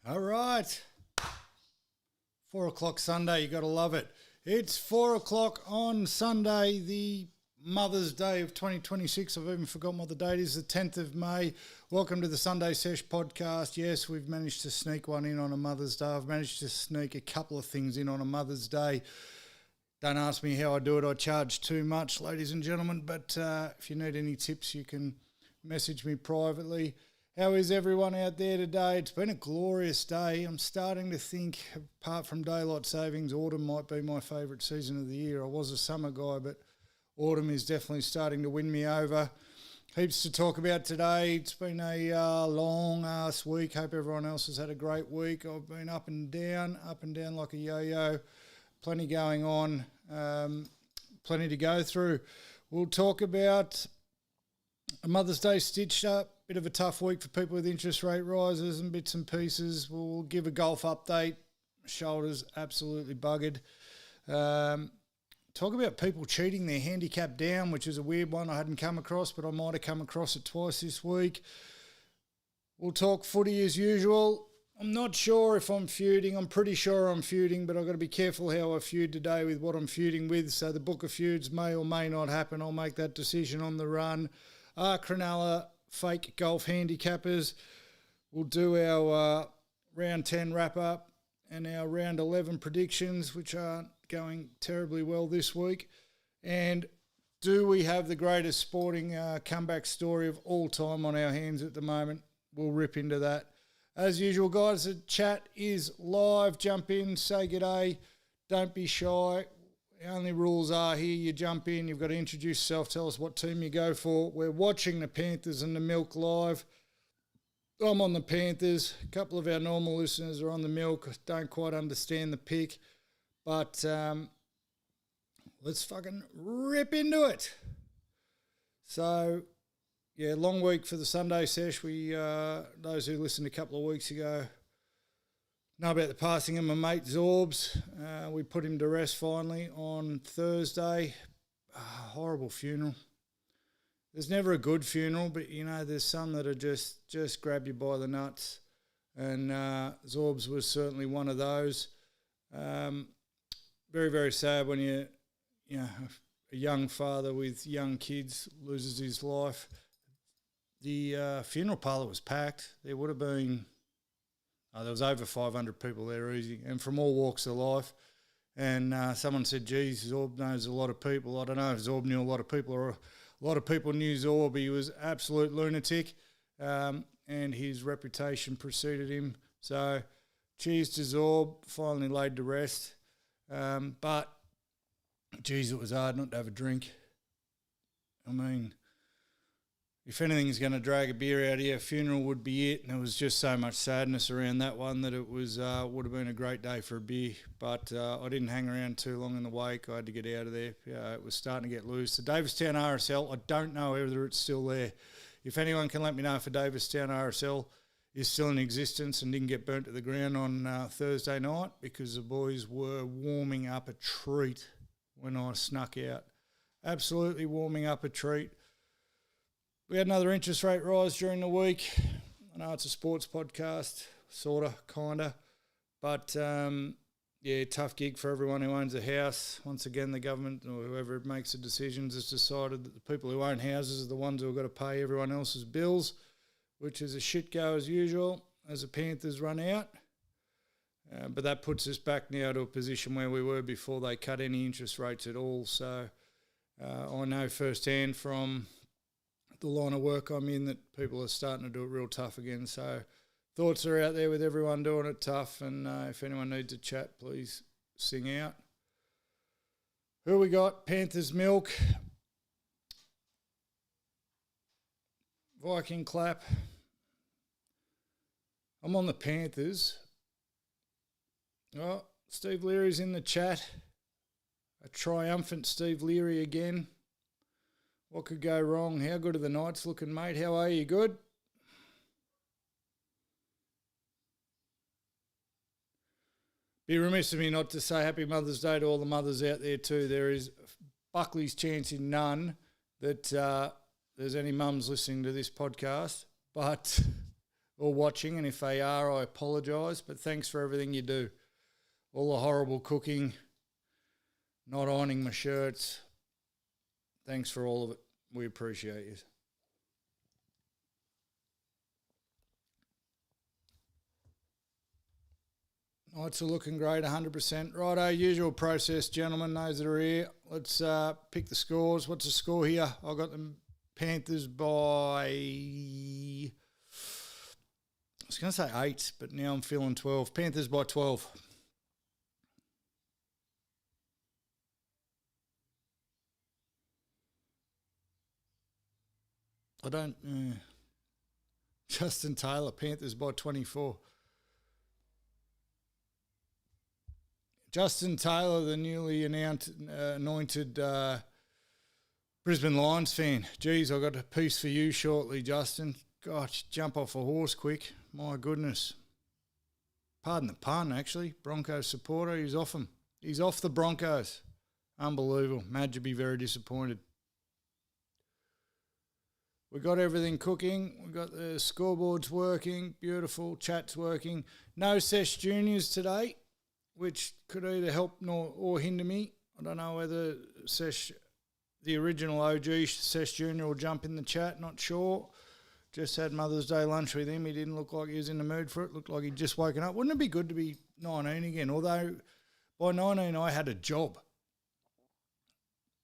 All right. 4 o'clock Sunday, you got to love it. It's 4 o'clock on Sunday, the Mother's Day of 2026. I've even forgotten what the date is, the 10th of May. Welcome to the Sunday Sesh podcast. Yes, we've managed to sneak one in on a Mother's Day. I've managed to sneak a couple of things in on a Mother's Day. Don't ask me how I do it. I charge too much, ladies and gentlemen. But if you need any tips, you can message me privately. How is everyone out there today? It's been a glorious day. I'm starting to think, apart from daylight savings, autumn might be my favourite season of the year. I was a summer guy, but autumn is definitely starting to win me over. Heaps to talk about today. It's been a long-ass week. Hope everyone else has had a great week. I've been up and down like a yo-yo. Plenty going on, plenty to go through. We'll talk about a Mother's Day stitched up. Bit of a tough week for people with interest rate rises and bits and pieces. We'll give a golf update. Shoulders absolutely buggered. Talk about people cheating their handicap down, which is a weird one I hadn't come across, but I might have come across it twice this week. We'll talk footy as usual. I'm not sure if I'm feuding. I'm pretty sure I'm feuding, but I've got to be careful how I feud today with what I'm feuding with. So the book of feuds may or may not happen. I'll make that decision on the run. Cronulla fake golf handicappers. We'll do our round 10 wrap up and our round 11 predictions, which aren't going terribly well this week. And do we have the greatest sporting comeback story of all time on our hands at the moment? We'll rip into that. As usual, guys, the chat is live. Jump in, say g'day. Don't be shy. The only rules are here, you jump in, you've got to introduce yourself, tell us what team you go for. We're watching the Panthers and the Milk live. I'm on the Panthers. A couple of our normal listeners are on the Milk. Don't quite understand the pick. But let's fucking rip into it. So, yeah, long week for the Sunday Sesh. Those who listened a couple of weeks ago know about the passing of my mate Zorbs. We put him to rest finally on Thursday. Horrible funeral. There's never a good funeral, but, you know, there's some that are just grab you by the nuts. And Zorbs was certainly one of those. Very, very sad when a young father with young kids loses his life. The funeral parlour was packed. There would have been... there was over 500 people there easy, and from all walks of life. And someone said, geez, Zorb knows a lot of people. I don't know if Zorb knew a lot of people or a lot of people knew Zorb. He was absolute lunatic, and his reputation preceded him. So cheers to Zorb, finally laid to rest. But, geez, it was hard not to have a drink. I mean... if anything's going to drag a beer out here, a funeral would be it. And there was just so much sadness around that one that it was would have been a great day for a beer. But I didn't hang around too long in the wake. I had to get out of there. It was starting to get loose. The Davistown RSL, I don't know whether it's still there. If anyone can let me know if the Davistown RSL is still in existence and didn't get burnt to the ground on Thursday night, because the boys were warming up a treat when I snuck out. Absolutely warming up a treat. We had another interest rate rise during the week. I know it's a sports podcast, sort of, kind of. But, yeah, tough gig for everyone who owns a house. Once again, the government or whoever makes the decisions has decided that the people who own houses are the ones who have got to pay everyone else's bills, which is a shit go as usual as the Panthers run out. But that puts us back now to a position where we were before they cut any interest rates at all. So I know firsthand from the line of work I'm in that people are starting to do it real tough again. So thoughts are out there with everyone doing it tough, and if anyone needs to chat, please sing out. Who we got? Panthers Milk. Viking clap. I'm on the Panthers. Oh, Steve Leary's in the chat. A triumphant Steve Leary again. What could go wrong? How good are the Knights looking, mate? How are you? Good? Be remiss of me not to say Happy Mother's Day to all the mothers out there too. There is Buckley's chance in none that there's any mums listening to this podcast, but or watching, and if they are, I apologise, but thanks for everything you do. All the horrible cooking, not ironing my shirts. Thanks for all of it. We appreciate you. Nights are looking great, 100%. Righto, usual process, gentlemen, those that are here. Let's pick the scores. What's the score here? I got the Panthers by, I was going to say 8, but now I'm feeling 12. Panthers by 12. I don't, Justin Taylor, Panthers by 24. Justin Taylor, the newly anointed Brisbane Lions fan. Geez, I got a piece for you shortly, Justin. Gosh, jump off a horse quick. My goodness. Pardon the pun, actually. Broncos supporter, he's off him. He's off the Broncos. Unbelievable. Madge would be very disappointed. We got everything cooking. We got the scoreboards working. Beautiful. Chat's working. No Sesh Juniors today, which could either help or hinder me. I don't know whether Sesh, the original OG Sesh Junior, will jump in the chat. Not sure. Just had Mother's Day lunch with him. He didn't look like he was in the mood for it. Looked like he'd just woken up. Wouldn't it be good to be 19 again? Although by 19 I had a job.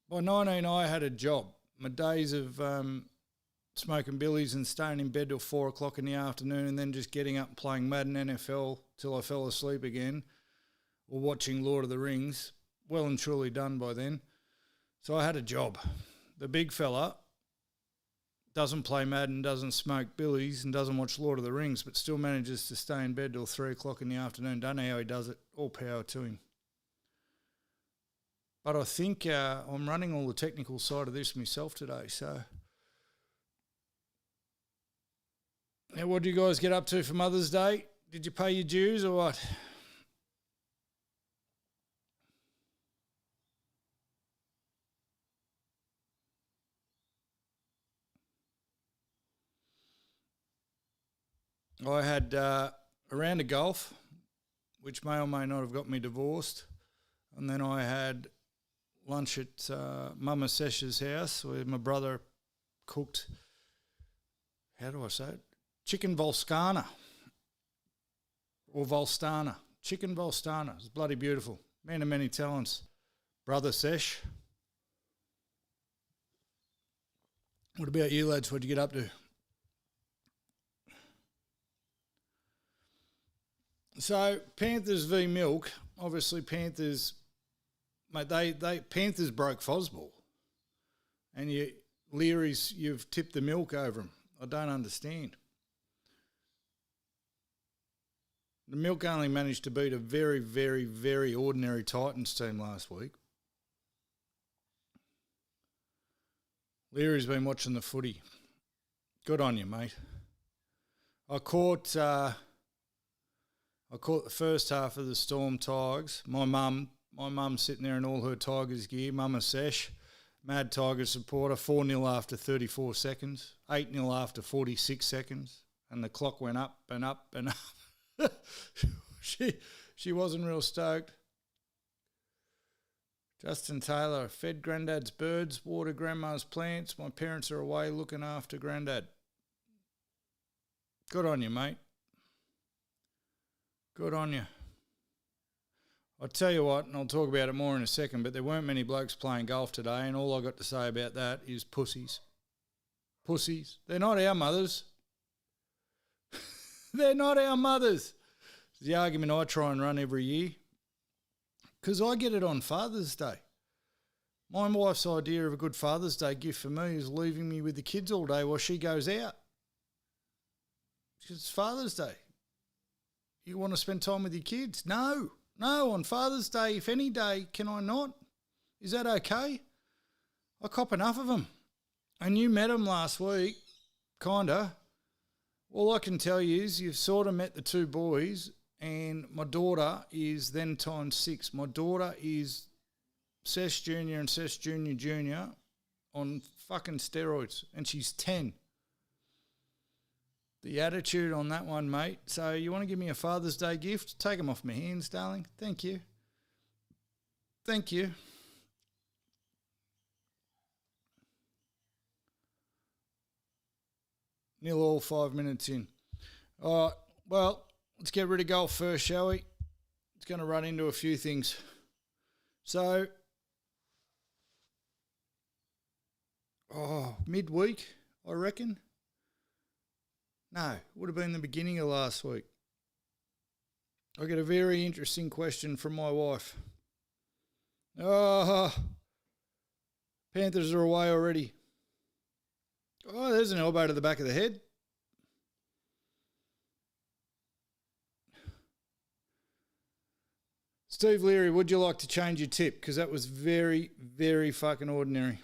By 19 I had a job. My days of smoking billies and staying in bed till 4 o'clock in the afternoon and then just getting up and playing Madden NFL till I fell asleep again, or watching Lord of the Rings, well and truly done by then. So I had a job. The big fella doesn't play Madden, doesn't smoke billies and doesn't watch Lord of the Rings, but still manages to stay in bed till 3 o'clock in the afternoon. Don't know how he does it. All power to him. But I think I'm running all the technical side of this myself today, so... Now, what do you guys get up to for Mother's Day? Did you pay your dues or what? I had a round of golf, which may or may not have got me divorced. And then I had lunch at Mumma Sesh's house where my brother cooked, how do I say it? Chicken Volskana or Volstana. Chicken Volstana. It's bloody beautiful. Man of many talents. Brother Sesh. What about you, lads? What'd you get up to? So, Panthers v Milk. Obviously, Panthers, mate, Panthers broke Fosball. And you've tipped the milk over them. I don't understand. The Milk only managed to beat a very, very, very ordinary Titans team last week. Leary's been watching the footy. Good on you, mate. I caught the first half of the Storm Tigers. My mum sitting there in all her Tigers gear. Mumma Sesh, mad Tigers supporter. 4-0 after 34 seconds. 8-0 after 46 seconds. And the clock went up and up and up. She wasn't real stoked. Justin Taylor, fed Grandad's birds, water Grandma's plants. My parents are away looking after Grandad. Good on you, mate. Good on you. I'll tell you what, and I'll talk about it more in a second, but there weren't many blokes playing golf today, and all I got to say about that is pussies. Pussies. They're not our mothers. They're not our mothers. It's the argument I try and run every year. Because I get it on Father's Day. My wife's idea of a good Father's Day gift for me is leaving me with the kids all day while she goes out. It's Father's Day. You want to spend time with your kids? No, on Father's Day, if any day, can I not? Is that okay? I cop enough of them. And you met them last week, kinda. All I can tell you is you've sort of met the two boys, and my daughter is then times 6. My daughter is Sesh Junior and Sesh Junior Junior on fucking steroids, and she's 10. the attitude on that one, mate. So you want to give me a Father's Day gift? Take them off my hands, darling. Thank you. Thank you. Nil all 5 minutes in. All right, well, let's get rid of golf first, shall we? It's going to run into a few things. So, midweek, I reckon. No, it would have been the beginning of last week. I get a very interesting question from my wife. Panthers are away already. Oh, there's an elbow to the back of the head. Steve Leary, would you like to change your tip? Because that was very, very fucking ordinary.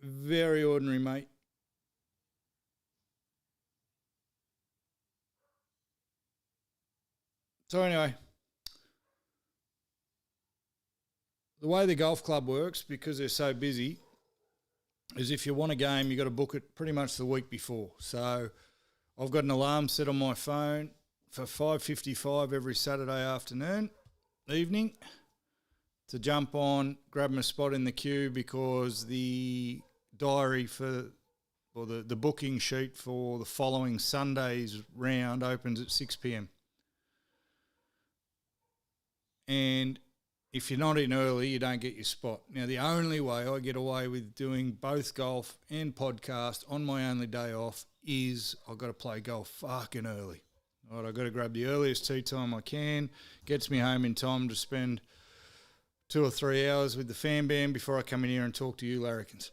Very ordinary, mate. So anyway, the way the golf club works, because they're so busy, is if you want a game, you got to book it pretty much the week before. So I've got an alarm set on my phone for 5:55 every Saturday evening, to jump on, grab my spot in the queue, because the diary the booking sheet for the following Sunday's round opens at 6 p.m. And if you're not in early, you don't get your spot. Now, the only way I get away with doing both golf and podcast on my only day off is I've got to play golf fucking early. All right, I've got to grab the earliest tee time I can. Gets me home in time to spend 2 or 3 hours with the fan band before I come in here and talk to you larrikins.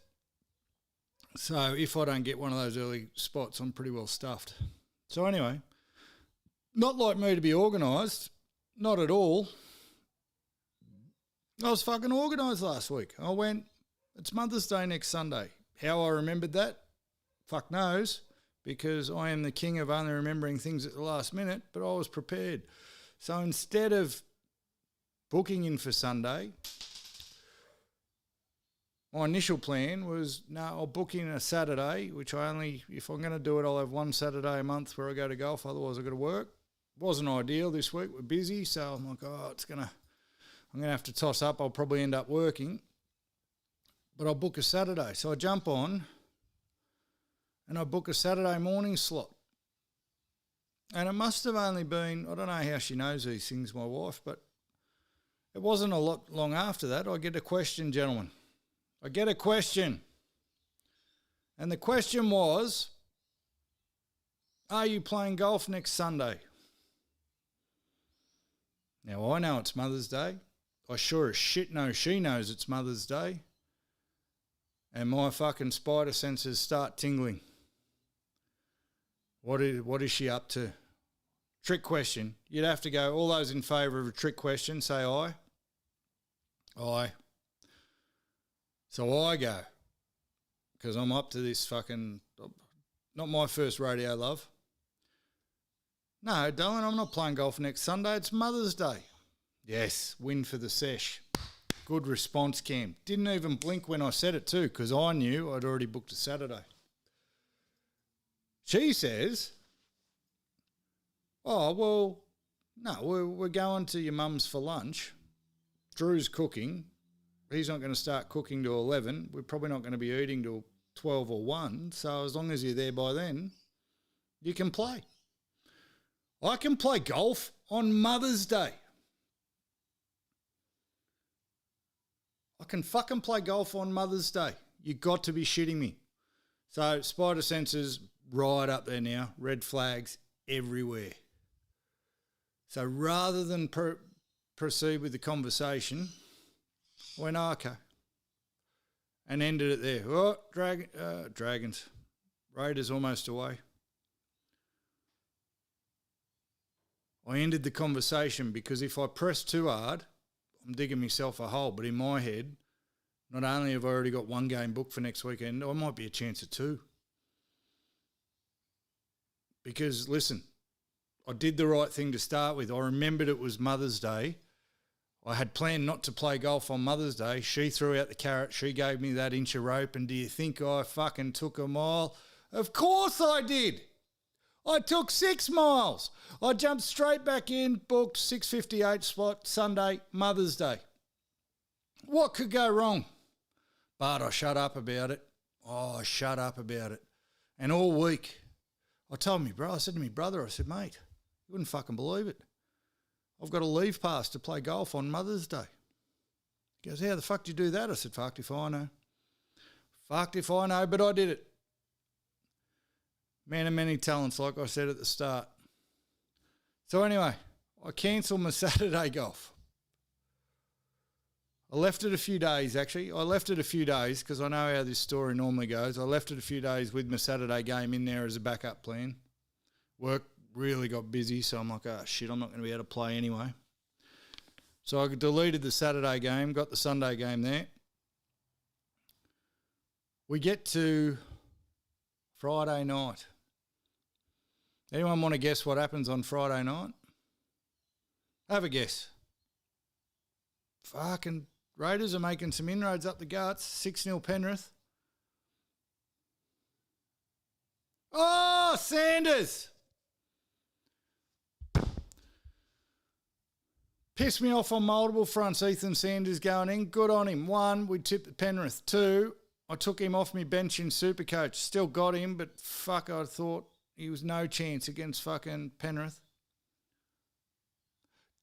So if I don't get one of those early spots, I'm pretty well stuffed. So anyway, not like me to be organised, not at all. I was fucking organised last week. I went, it's Mother's Day next Sunday. How I remembered that? Fuck knows, because I am the king of only remembering things at the last minute, but I was prepared. So instead of booking in for Sunday, my initial plan was, no, I'll book in a Saturday, which if I'm going to do it, I'll have one Saturday a month where I go to golf, otherwise I've got to work. Wasn't ideal this week, we're busy, so I'm like, I'm going to have to toss up. I'll probably end up working, but I'll book a Saturday. So I jump on and I book a Saturday morning slot. And it must have only been, I don't know how she knows these things, my wife, but it wasn't a lot long after that. I get a question, gentlemen. I get a question. And the question was, are you playing golf next Sunday? Now, I know it's Mother's Day. I sure as shit know she knows it's Mother's Day. And my fucking spider senses start tingling. What is she up to? Trick question. You'd have to go, all those in favour of a trick question, say aye. Aye. So I go, because I'm up to this fucking, not my first rodeo, love. No, darling, I'm not playing golf next Sunday. It's Mother's Day. Yes, win for the Sesh. Good response, Cam. Didn't even blink when I said it too, because I knew I'd already booked a Saturday. She says, oh, well, no, we're going to your mum's for lunch. Drew's cooking. He's not going to start cooking till 11. We're probably not going to be eating till 12 or 1. So as long as you're there by then, you can play. I can play golf on Mother's Day. I can fucking play golf on Mother's Day. You got to be shitting me. So spider senses right up there now. Red flags everywhere. So rather than proceed with the conversation, I went, okay. And ended it there. Oh, Dragons. Raiders almost away. I ended the conversation because if I press too hard, I'm digging myself a hole. But in my head, not only have I already got one game booked for next weekend, I might be a chance at 2. Because, listen, I did the right thing to start with. I remembered it was Mother's Day. I had planned not to play golf on Mother's Day. She threw out the carrot. She gave me that inch of rope. And do you think I fucking took a mile? Of course I did. I took 6 miles. I jumped straight back in, booked 6:58 spot, Sunday, Mother's Day. What could go wrong? But I shut up about it. Oh, I shut up about it. And all week, I said to my brother, I said, mate, you wouldn't fucking believe it. I've got a leave pass to play golf on Mother's Day. He goes, how the fuck do you do that? I said, fucked if I know. Fucked if I know, but I did it. Man of many talents, like I said at the start. So anyway, I cancelled my Saturday golf. I left it a few days, actually. I left it a few days because I know how this story normally goes. I left it a few days with my Saturday game in there as a backup plan. Work really got busy, so I'm like, oh, shit, I'm not going to be able to play anyway. So I deleted the Saturday game, got the Sunday game there. We get to Friday night. Anyone want to guess what happens on Friday night? Have a guess. Fucking Raiders are making some inroads up the guts. 6-0 Penrith. Oh, Sanders! Pissed me off on multiple fronts, Ethan Sanders going in. Good on him. 1, we tipped the Penrith. 2, I took him off me bench in Supercoach. Still got him, but fuck, I thought he was no chance against fucking Penrith.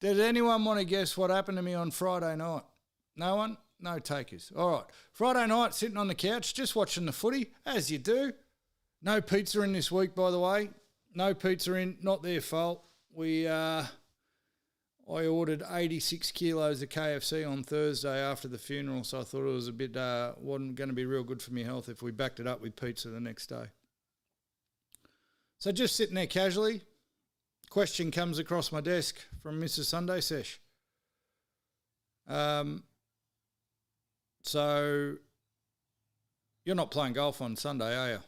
Did anyone want to guess what happened to me on Friday night? No one? No takers. All right. Friday night, sitting on the couch, just watching the footy, as you do. No pizza in this week, by the way. No pizza in, not their fault. I ordered 86 kilos of KFC on Thursday after the funeral, so I thought it was a bit, wasn't going to be real good for my health if we backed it up with pizza the next day. So just sitting there casually, question comes across my desk from Mrs. Sunday Sesh. So you're not playing golf on Sunday, are you?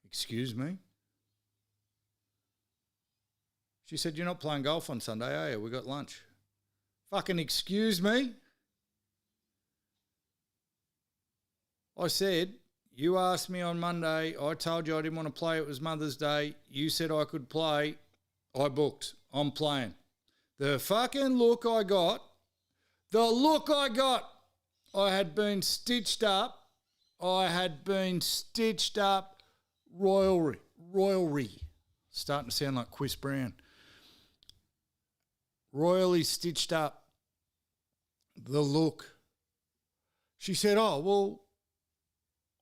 Excuse me? She said, you're not playing golf on Sunday, are you? We got lunch. Fucking excuse me? I said, you asked me on Monday. I told you I didn't want to play. It was Mother's Day. You said I could play. I booked. I'm playing. The fucking look I got. I had been stitched up. Royally. Starting to sound like Chris Brown. Royally stitched up. The look. She said, oh, well,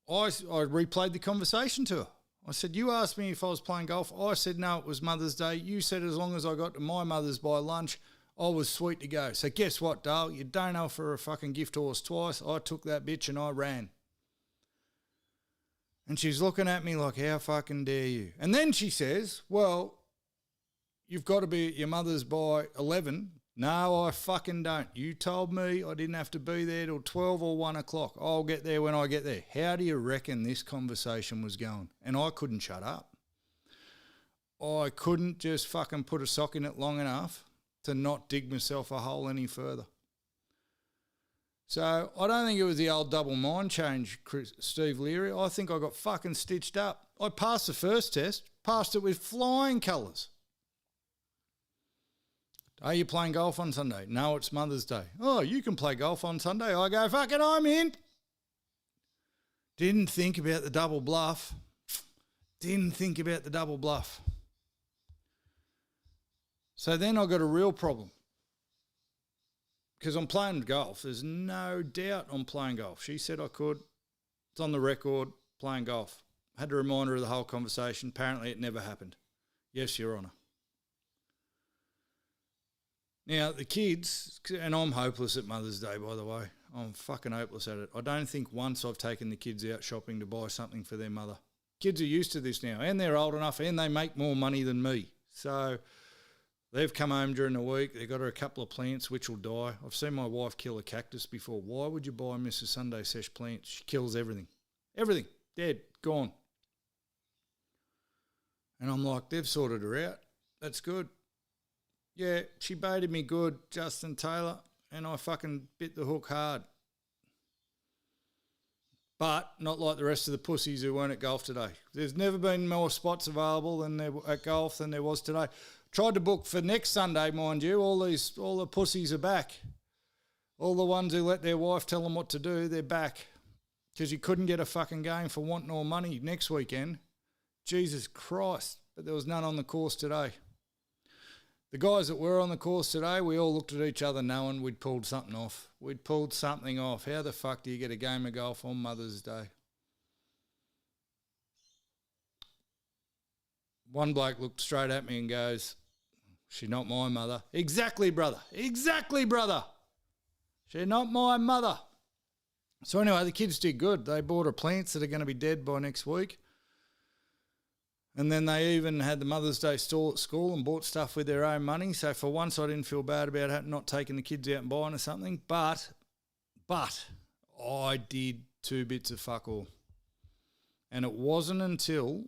I replayed the conversation to her. I said, you asked me if I was playing golf. I said, no, it was Mother's Day. You said as long as I got to my mother's by lunch, I was sweet to go. So guess what, Dale? You don't offer a fucking gift horse twice. I took that bitch and I ran. And she's looking at me like, how fucking dare you? And then she says, well, you've got to be at your mother's by 11. No, I fucking don't. You told me I didn't have to be there till 12 or 1 o'clock. I'll get there when I get there. How do you reckon this conversation was going? And I couldn't shut up. I couldn't just fucking put a sock in it long enough to not dig myself a hole any further. So I don't think it was the old double mind change, Steve Leary. I think I got fucking stitched up. I passed the first test, passed it with flying colours. Are you playing golf on Sunday? No, it's Mother's Day. Oh, you can play golf on Sunday. I go, fucking I'm in. Didn't think about the double bluff. So then I got a real problem. Because I'm playing golf. There's no doubt I'm playing golf. She said I could. It's on the record, playing golf. I had to remind her of the whole conversation. Apparently it never happened. Yes, Your Honour. Now, the kids, and I'm hopeless at Mother's Day, by the way. I'm fucking hopeless at it. I don't think once I've taken the kids out shopping to buy something for their mother. Kids are used to this now, and they're old enough, and they make more money than me. So they've come home during the week. They've got her a couple of plants which will die. I've seen my wife kill a cactus before. Why would you buy Mrs. Sunday Sesh plants? She kills everything. Everything. Dead. Gone. And I'm like, they've sorted her out. That's good. Yeah, she baited me good, Justin Taylor, and I fucking bit the hook hard. But not like the rest of the pussies who weren't at golf today. There's never been more spots available than there at golf than there was today. Tried to book for next Sunday, mind you. All the pussies are back. All the ones who let their wife tell them what to do, they're back. Because you couldn't get a fucking game for wanting all money next weekend. Jesus Christ. But there was none on the course today. The guys that were on the course today, we all looked at each other knowing we'd pulled something off. We'd pulled something off. How the fuck do you get a game of golf on Mother's Day? One bloke looked straight at me and goes, "She's not my mother." Exactly, brother. Exactly, brother. She's not my mother. So anyway, the kids did good. They bought her plants that are going to be dead by next week. And then they even had the Mother's Day stall at school and bought stuff with their own money. So for once, I didn't feel bad about not taking the kids out and buying or something. But I did 2 bits of fuck all. And it wasn't until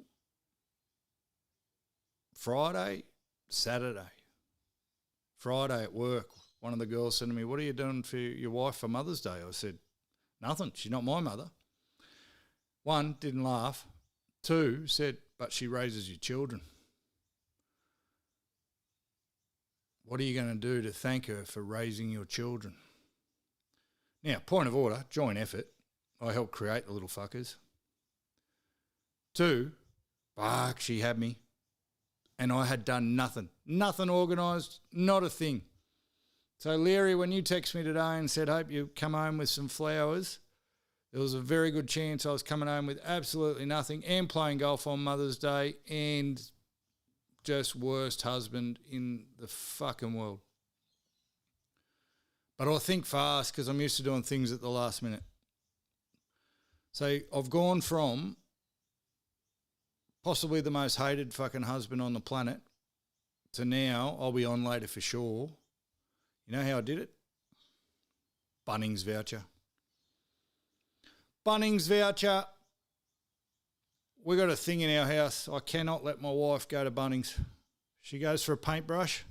Friday at work, one of the girls said to me, "What are you doing for your wife for Mother's Day?" I said, "Nothing. She's not my mother." 1, didn't laugh. 2, said, "But she raises your children. What are you going to do to thank her for raising your children?" Now, point of order, joint effort. I helped create the little fuckers. 2, fuck, she had me. And I had done nothing. Nothing organised, not a thing. So, Leary, when you texted me today and said, "Hope you come home with some flowers," there was a very good chance I was coming home with absolutely nothing and playing golf on Mother's Day and just worst husband in the fucking world. But I think fast because I'm used to doing things at the last minute. So I've gone from possibly the most hated fucking husband on the planet to now, I'll be on later for sure. You know how I did it? Bunnings voucher. Bunnings voucher. We got a thing in our house. I cannot let my wife go to Bunnings. She goes for a paintbrush,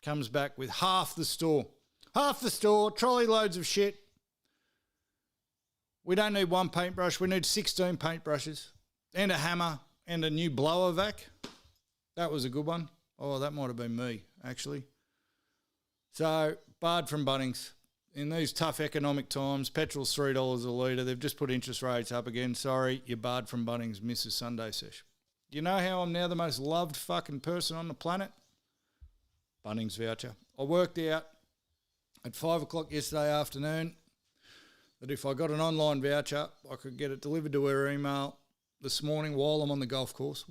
comes back with half the store. Half the store, trolley loads of shit. We don't need 1 paintbrush. We need 16 paintbrushes and a hammer and a new blower vac. That was a good one. Oh, that might have been me, actually. So, barred from Bunnings. In these tough economic times, petrol's $3 a litre. They've just put interest rates up again. Sorry, you're barred from Bunnings, Mrs. Sunday Sesh. Do you know how I'm now the most loved fucking person on the planet? Bunnings voucher. I worked out at 5 o'clock yesterday afternoon that if I got an online voucher, I could get it delivered to her email this morning while I'm on the golf course.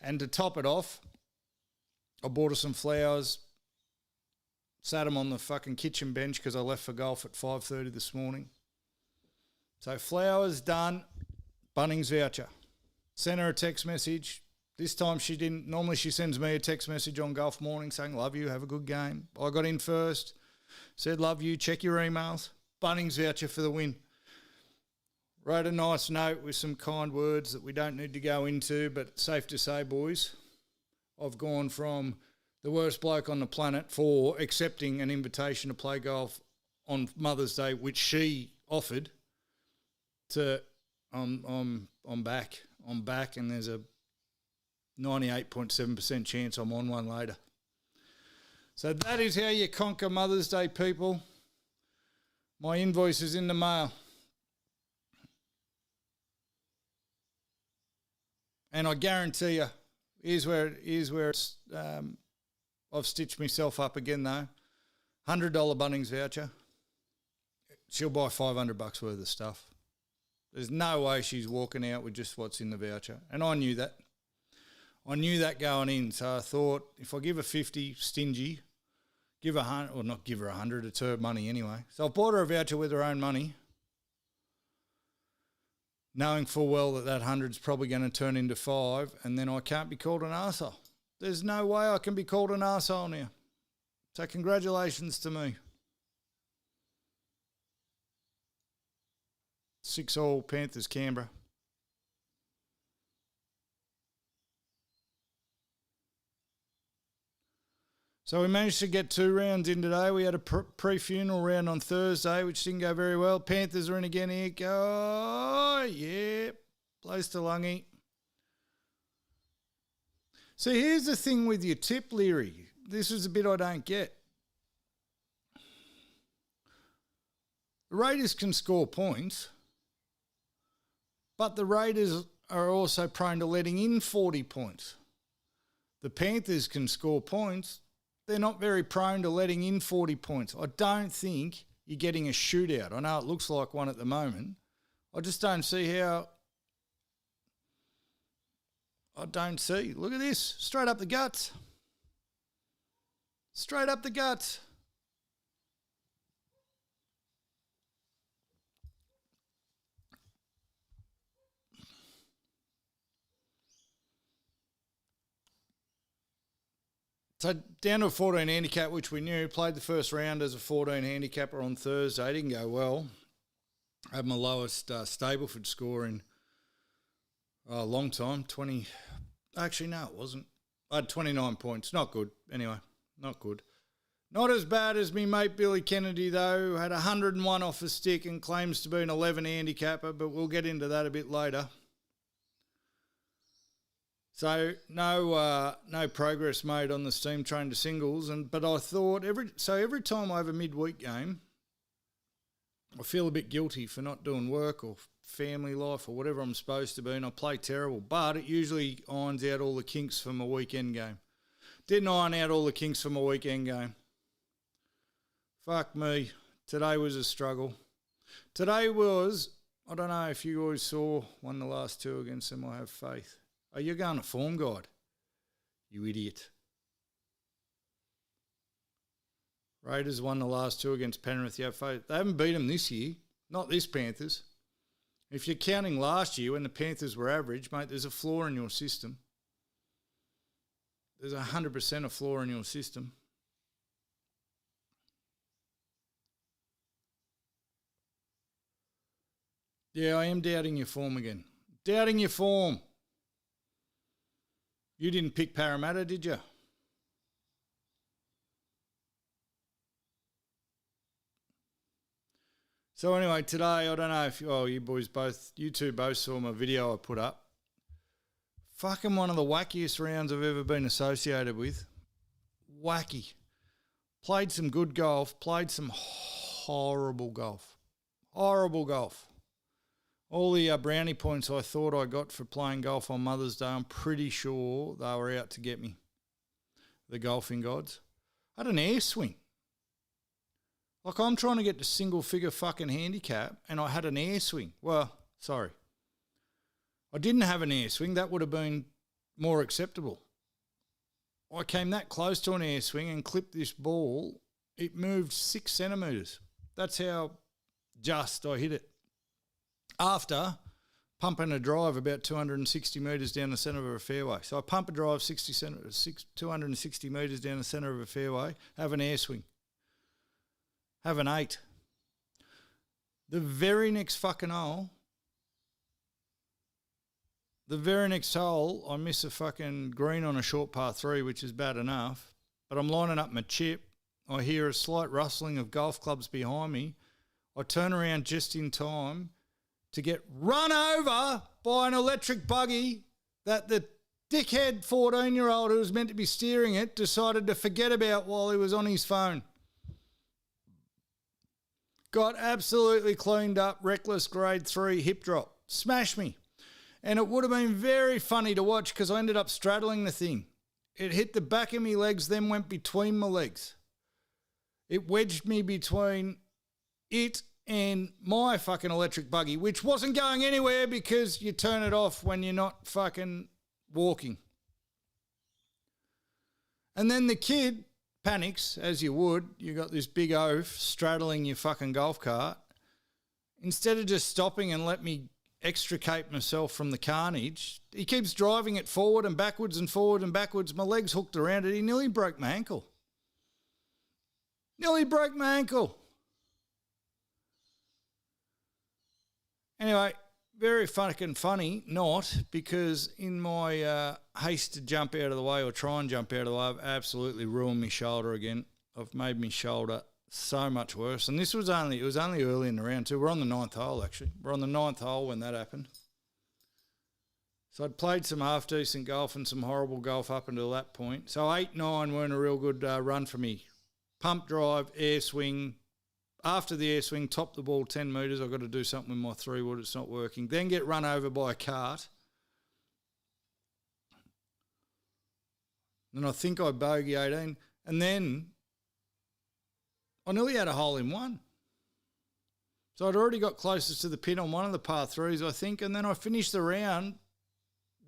And to top it off, I bought her some flowers, sat them on the fucking kitchen bench because I left for golf at 5:30 this morning. So flowers done, Bunnings voucher. Sent her a text message. This time she didn't. Normally she sends me a text message on golf morning saying, "Love you, have a good game." I got in first, said, "Love you, check your emails." Bunnings voucher for the win. Wrote a nice note with some kind words that we don't need to go into, but safe to say, boys, I've gone from the worst bloke on the planet for accepting an invitation to play golf on Mother's Day, which she offered, to I'm back. I'm back, and there's a 98.7% chance I'm on one later. So that is how you conquer Mother's Day, people. My invoice is in the mail. And I guarantee you, here's where it's, I've stitched myself up again though. $100 Bunnings voucher. She'll buy $500 worth of stuff. There's no way she's walking out with just what's in the voucher. And I knew that. I knew that going in. So I thought if I give her 50, stingy, give her 100, or not give her 100, it's her money anyway. So I bought her a voucher with her own money, knowing full well that 100's probably going to turn into 5, and then I can't be called an arsehole. There's no way I can be called an arsehole now. So congratulations to me. 6-all Panthers, Canberra. So we managed to get 2 rounds in today. We had a pre-funeral round on Thursday, which didn't go very well. Panthers are in again here. Oh, yeah. Place to Lungy. So here's the thing with your tip, Leary. This is a bit I don't get. The Raiders can score points, but the Raiders are also prone to letting in 40 points. The Panthers can score points. They're not very prone to letting in 40 points. I don't think you're getting a shootout. I know it looks like one at the moment. I just don't see how. I don't see. Look at this. Straight up the guts. Straight up the guts. So down to a 14 handicap, which we knew. Played the first round as a 14 handicapper on Thursday. Didn't go well. I had my lowest Stableford score in a long time. 20. Actually, no, it wasn't. I had 29 points. Not good. Anyway, not good. Not as bad as me mate Billy Kennedy, though, who had 101 off a stick and claims to be an 11 handicapper, but we'll get into that a bit later. So no progress made on the steam train to singles, but I thought every time I have a midweek game, I feel a bit guilty for not doing work or family life or whatever I'm supposed to be, and I play terrible. But it usually irons out all the kinks for my weekend game. Didn't iron out all the kinks for my weekend game. Fuck me. Today was a struggle. Today was, I don't know if you guys saw, won the last 2 against them, I have faith. Oh, you're going to Form Guide, you idiot. Raiders won the last 2 against Penrith. You have faith. They haven't beat them this year, not this Panthers. If you're counting last year when the Panthers were average, mate, there's a flaw in your system. There's 100% a flaw in your system. Yeah, I am doubting your form again. Doubting your form. You didn't pick Parramatta, did you? So anyway, today, I don't know if you two both saw my video I put up. Fucking one of the wackiest rounds I've ever been associated with. Wacky. Played some good golf, played some horrible golf. Horrible golf. All the brownie points I thought I got for playing golf on Mother's Day, I'm pretty sure they were out to get me. The golfing gods. I had an air swing. Like, I'm trying to get to single-figure fucking handicap, and I had an air swing. Well, sorry. I didn't have an air swing. That would have been more acceptable. I came that close to an air swing and clipped this ball. It moved 6 centimetres. That's how just I hit it. After pumping a drive about 260 metres down the centre of a fairway. So I pump a drive 260 metres down the centre of a fairway, have an air swing. Have an 8. The very next fucking hole, I miss a fucking green on a short par 3, which is bad enough. But I'm lining up my chip. I hear a slight rustling of golf clubs behind me. I turn around just in time to get run over by an electric buggy that the dickhead 14-year-old who was meant to be steering it decided to forget about while he was on his phone. Got absolutely cleaned up, reckless grade 3 hip drop. Smashed me. And it would have been very funny to watch because I ended up straddling the thing. It hit the back of my legs, then went between my legs. It wedged me between it and my fucking electric buggy, which wasn't going anywhere because you turn it off when you're not fucking walking. And then the kid panics, as you would. You got this big oaf straddling your fucking golf cart. Instead of just stopping and let me extricate myself from the carnage, he keeps driving it forward and backwards and forward and backwards. My leg's hooked around it. He nearly broke my ankle. Nearly broke my ankle. Anyway, very fucking funny, not, because in my haste to jump out of the way or try and jump out of the way, I've absolutely ruined my shoulder again. I've made my shoulder so much worse. And it was only early in the round too. We're on the 9th hole, actually. We're on the 9th hole when that happened. So I'd played some half-decent golf and some horrible golf up until that point. So 8-9 weren't a real good run for me. Pump drive, air swing. After the air swing, top the ball 10 metres. I've got to do something with my 3-wood. It's not working. Then get run over by a cart. And I think I bogey 18. And then I nearly had a hole in one. So I'd already got closest to the pin on one of the par threes, I think. And then I finished the round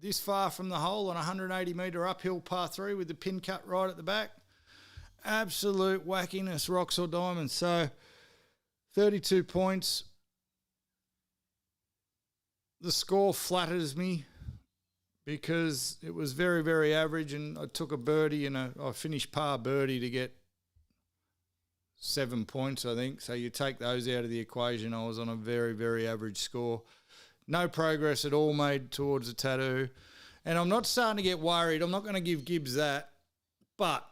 this far from the hole on a 180-metre uphill par three with the pin cut right at the back. Absolute wackiness, rocks or diamonds. So 32 points. The score flatters me because it was very, very average, and I took a birdie and I finished par birdie to get 7 points, I think. So you take those out of the equation, I was on a very, very average score. No progress at all made towards the tattoo. And I'm not starting to get worried. I'm not going to give Gibbs that. But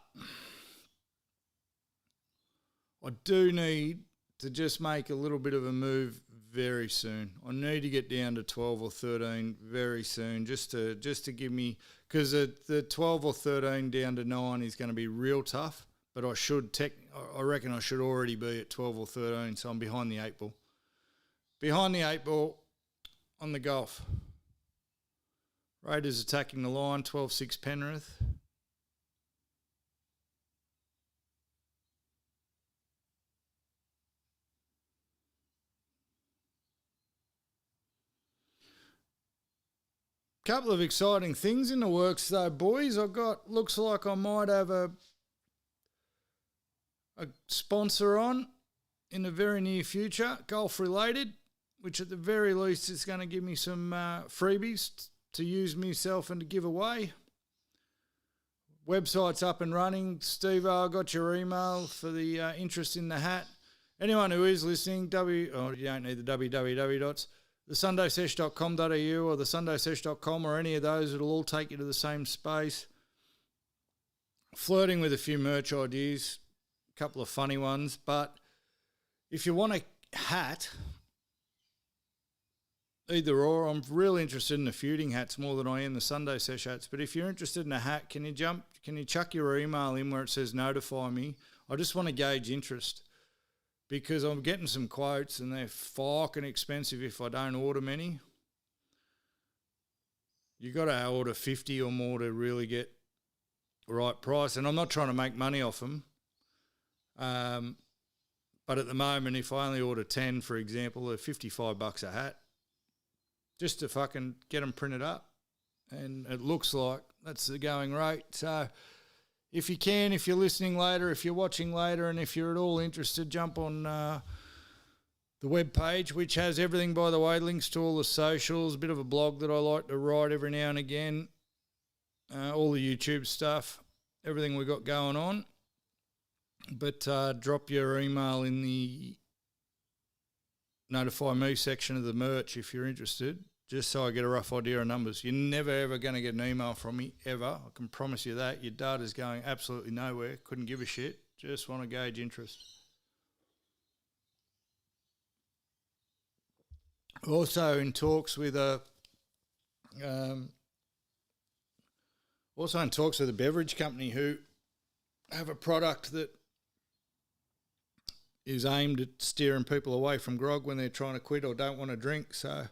I do need to just make a little bit of a move very soon. I need to get down to 12 or 13 very soon just to give me, because the 12 or 13 down to 9 is going to be real tough. But I reckon I should already be at 12 or 13, so I'm behind the 8 ball. Behind the 8 ball on the golf. Raiders attacking the line, 12-6 Penrith. Couple of exciting things in the works though, boys. Looks like I might have a sponsor on in the very near future, golf related, which at the very least is going to give me some freebies to use myself and to give away. Website's up and running. Steve, I got your email for the interest in the hat. Anyone who is listening, you don't need the www. thesundaysesh.com.au or thesundaysesh.com or any of those, it'll all take you to the same space. Flirting with a few merch ideas, a couple of funny ones, but if you want a hat, either or, I'm really interested in the feuding hats more than I am the Sunday Sesh hats, but if you're interested in a hat, can you chuck your email in where it says notify me? I just want to gauge interest, because I'm getting some quotes and they're fucking expensive if I don't order many. You got to order 50 or more to really get the right price. And I'm not trying to make money off them. But at the moment, if I only order 10, for example, they're $55 a hat just to fucking get them printed up. And it looks like that's the going rate. So if you can, if you're listening later, if you're watching later, and if you're at all interested, jump on the webpage, which has everything, by the way, links to all the socials, a bit of a blog that I like to write every now and again, all the YouTube stuff, everything we got going on. But drop your email in the notify me section of the merch if you're interested, just so I get a rough idea of numbers. You're never, ever going to get an email from me, ever. I can promise you that. Your data's going absolutely nowhere. Couldn't give a shit. Just want to gauge interest. Also in talks with a beverage company who have a product that is aimed at steering people away from grog when they're trying to quit or don't want to drink. So,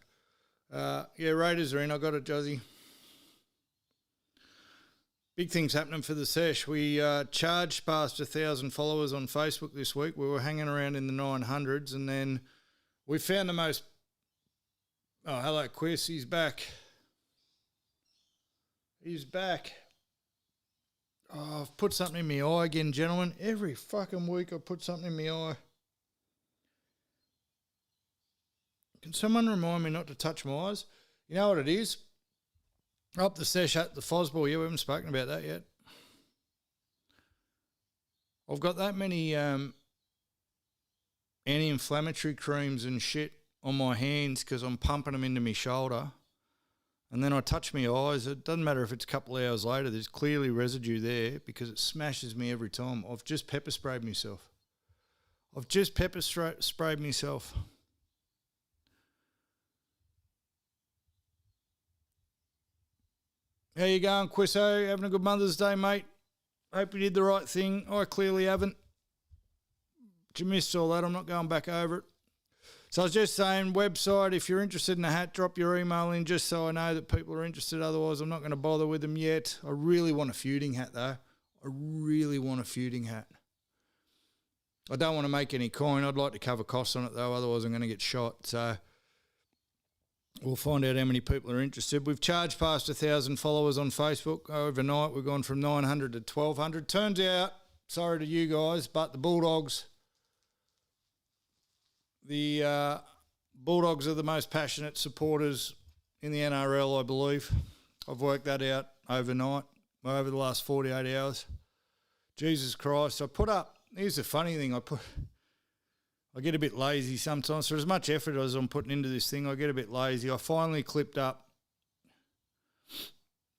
Raiders are in. I got it, Juzzy. Big things happening for the Sesh. We charged past 1,000 followers on Facebook this week. We were hanging around in the 900s, and then we found the most... Oh, hello, Quiz. He's back. He's back. Oh, I've put something in my eye again, gentlemen. Every fucking week I put something in my eye. Can someone remind me not to touch my eyes? You know what it is? Up the Sesh at the Fosball. Yeah, we haven't spoken about that yet. I've got that many anti-inflammatory creams and shit on my hands because I'm pumping them into my shoulder. And then I touch my eyes. It doesn't matter if it's a couple of hours later. There's clearly residue there because it smashes me every time. I've just pepper sprayed myself. Sprayed myself. How you going, Quisso? Having a good Mother's Day, mate? Hope you did the right thing. I clearly haven't. But you missed all that. I'm not going back over it. So I was just saying, website, if you're interested in a hat, drop your email in just so I know that people are interested. Otherwise, I'm not going to bother with them yet. I really want a feuding hat, though. I really want a feuding hat. I don't want to make any coin. I'd like to cover costs on it, though. Otherwise, I'm going to get shot. So we'll find out how many people are interested. We've charged past 1,000 followers on Facebook overnight. We've gone from 900 to 1,200. Turns out, sorry to you guys, but the Bulldogs... The Bulldogs are the most passionate supporters in the NRL, I believe. I've worked that out overnight, over the last 48 hours. Jesus Christ. Here's the funny thing, I get a bit lazy sometimes. For as much effort as I'm putting into this thing, I get a bit lazy. I finally clipped up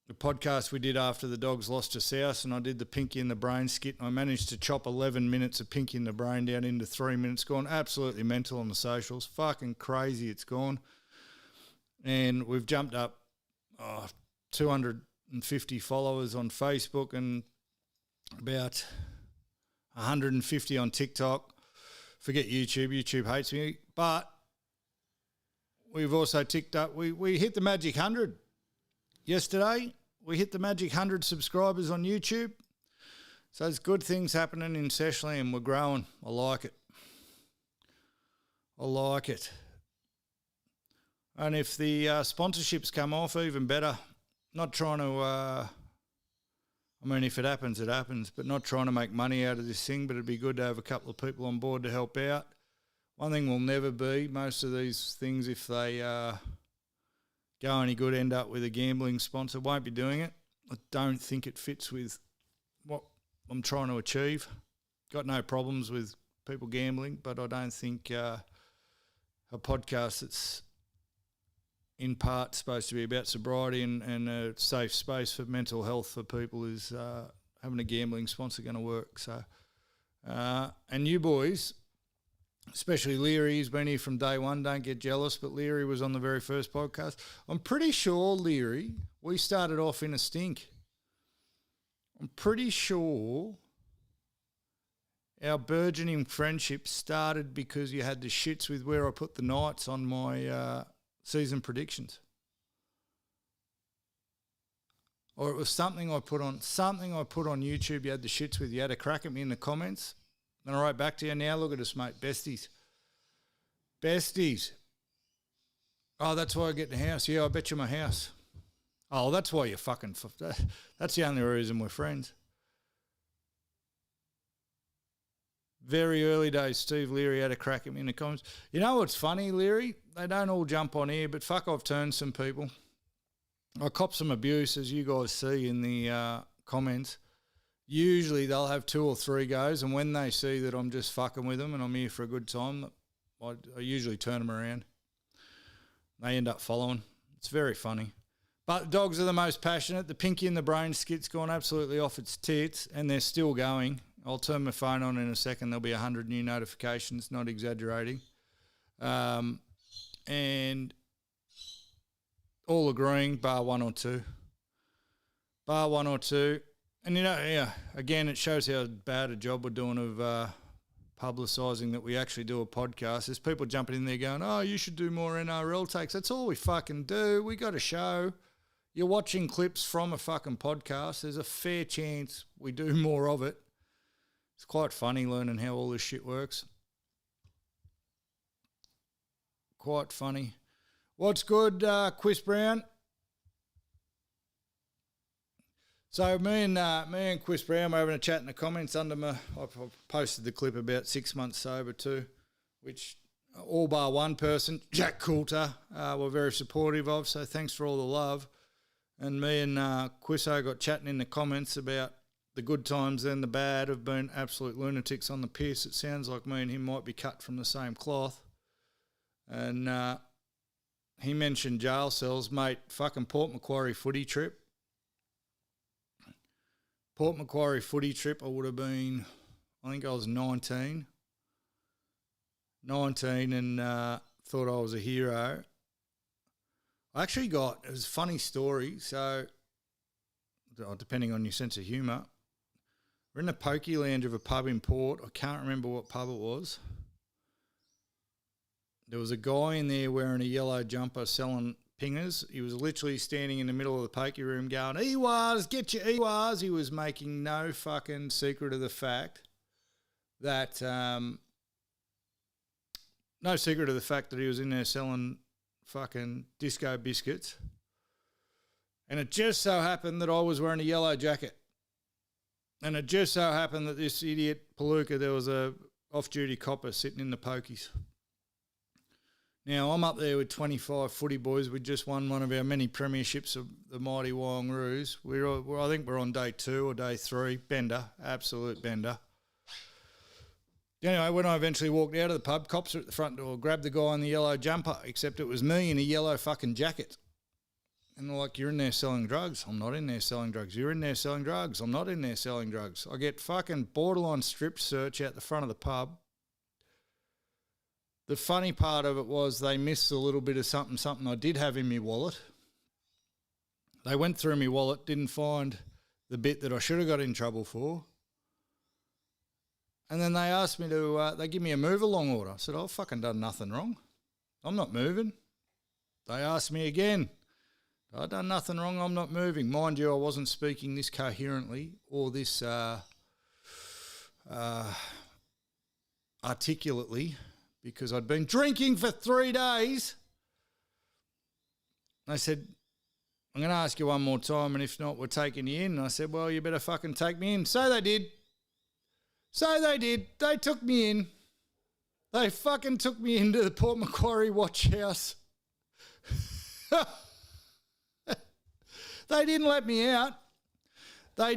the podcast we did after the Dogs lost to South, and I did the Pinky in the Brain skit, and I managed to chop 11 minutes of Pinky in the Brain down into 3 minutes. Gone absolutely mental on the socials. Fucking crazy it's gone. And we've jumped up 250 followers on Facebook and about 150 on TikTok. Forget YouTube. YouTube hates me. But we've also ticked up. We hit the magic 100. Yesterday, we hit the magic 100 subscribers on YouTube. So there's good things happening in Seshland. We're growing. I like it. And if the sponsorships come off, even better. Not trying to, if it happens, it happens, but not trying to make money out of this thing, but it'd be good to have a couple of people on board to help out. One thing will never be, most of these things, if they... go any good, end up with a gambling sponsor. Won't be doing it. I don't think it fits with what I'm trying to achieve. Got no problems with people gambling, but I don't think a podcast that's in part supposed to be about sobriety and a safe space for mental health for people is having a gambling sponsor going to work. So, and you boys... especially Leary, he's been here from day one, don't get jealous, but Leary was on the very first podcast. I'm pretty sure, Leary, we started off in a stink. I'm pretty sure our burgeoning friendship started because you had the shits with where I put the Knights on my season predictions. Or it was something I put on YouTube you had the shits with. You had a crack at me in the comments. And I write back to you now, look at us, mate, besties. Oh, that's why I get the house. Yeah, I bet you my house. Oh, that's why you're fucking... That's the only reason we're friends. Very early days, Steve Leary had a crack at me in the comments. You know what's funny, Leary? They don't all jump on here, but fuck, I've turned some people. I cop some abuse, as you guys see in the comments. Usually they'll have 2 or 3 goes, and when they see that I'm just fucking with them and I'm here for a good time, I usually turn them around. They end up following. It's very funny. But dogs are the most passionate. The Pinky in the Brain skit's gone absolutely off its tits, and they're still going. I'll turn my phone on in a second. There'll be 100 new notifications, not exaggerating. And all agreeing, bar one or two. And, again, it shows how bad a job we're doing of publicising that we actually do a podcast. There's people jumping in there going, oh, you should do more NRL takes. That's all we fucking do. We got a show. You're watching clips from a fucking podcast. There's a fair chance we do more of it. It's quite funny learning how all this shit works. Quite funny. What's good, Chris Brown? So me and Chris Brown were having a chat in the comments under I posted the clip about 6 months sober too, which all bar one person, Jack Coulter, were very supportive of, so thanks for all the love. And me and Quisso got chatting in the comments about the good times and the bad of being absolute lunatics on the piss. It sounds like me and him might be cut from the same cloth. And he mentioned jail cells. Mate, fucking Port Macquarie footy trip. Port Macquarie footy trip, I would have been, I think I was 19. 19 and thought I was a hero. I actually got, it was a funny story, so depending on your sense of humour, we're in the pokey lounge of a pub in Port. I can't remember what pub it was. There was a guy in there wearing a yellow jumper selling pingers. He was literally standing in the middle of the pokey room going, "Ewas, get your Ewas." He was making no fucking secret of the fact that, he was in there selling fucking disco biscuits. And it just so happened that I was wearing a yellow jacket. And it just so happened that this idiot Palooka, there was a off-duty copper sitting in the pokies. Now, I'm up there with 25 footy boys. We just won one of our many premierships of the mighty Wangaroos. I think we're on day 2 or day 3. Bender, absolute bender. Anyway, when I eventually walked out of the pub, cops are at the front door, grabbed the guy in the yellow jumper, except it was me in a yellow fucking jacket. And they're like, "You're in there selling drugs." "I'm not in there selling drugs." "You're in there selling drugs." "I'm not in there selling drugs." I get fucking borderline strip search out the front of the pub. The funny part of it was they missed a little bit of something I did have in my wallet. They went through my wallet, didn't find the bit that I should have got in trouble for. And then they asked me to, they give me a move along order. I said, "I've fucking done nothing wrong. I'm not moving." They asked me again. "I've done nothing wrong, I'm not moving." Mind you, I wasn't speaking this coherently or this articulately, because I'd been drinking for 3 days. They said, "I'm going to ask you one more time, and if not, we're taking you in." And I said, "Well, you better fucking take me in." So they did. They took me in. They fucking took me into the Port Macquarie watch house. They didn't let me out. They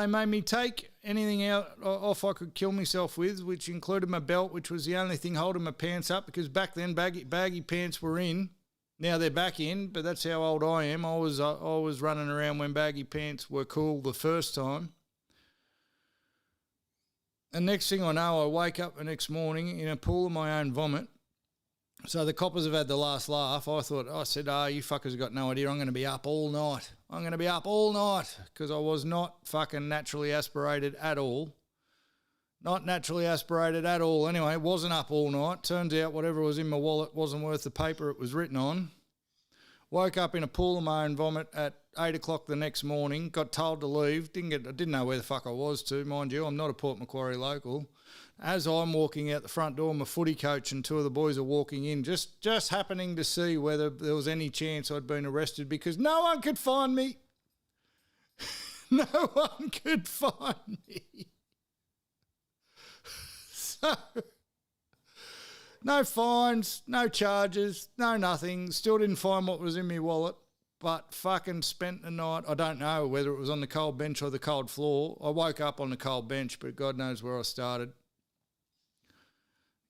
made me take anything out off I could kill myself with, which included my belt, which was the only thing holding my pants up, because back then baggy pants were in. Now they're back in, but that's how old I am. I was running around when baggy pants were cool the first time. And next thing I know, I wake up the next morning in a pool of my own vomit. So the coppers have had the last laugh. I said, "You fuckers have got no idea. I'm going to be up all night. Because I was not fucking naturally aspirated at all. Anyway, wasn't up all night. Turns out whatever was in my wallet wasn't worth the paper it was written on. Woke up in a pool of my own vomit at 8 o'clock the next morning. Got told to leave. I didn't know where the fuck I was to, mind you. I'm not a Port Macquarie local. As I'm walking out the front door, my footy coach and 2 of the boys are walking in, just happening to see whether there was any chance I'd been arrested, because no one could find me. No one could find me. So, no fines, no charges, no nothing. Still didn't find what was in my wallet, but fucking spent the night. I don't know whether it was on the cold bench or the cold floor. I woke up on the cold bench, but God knows where I started.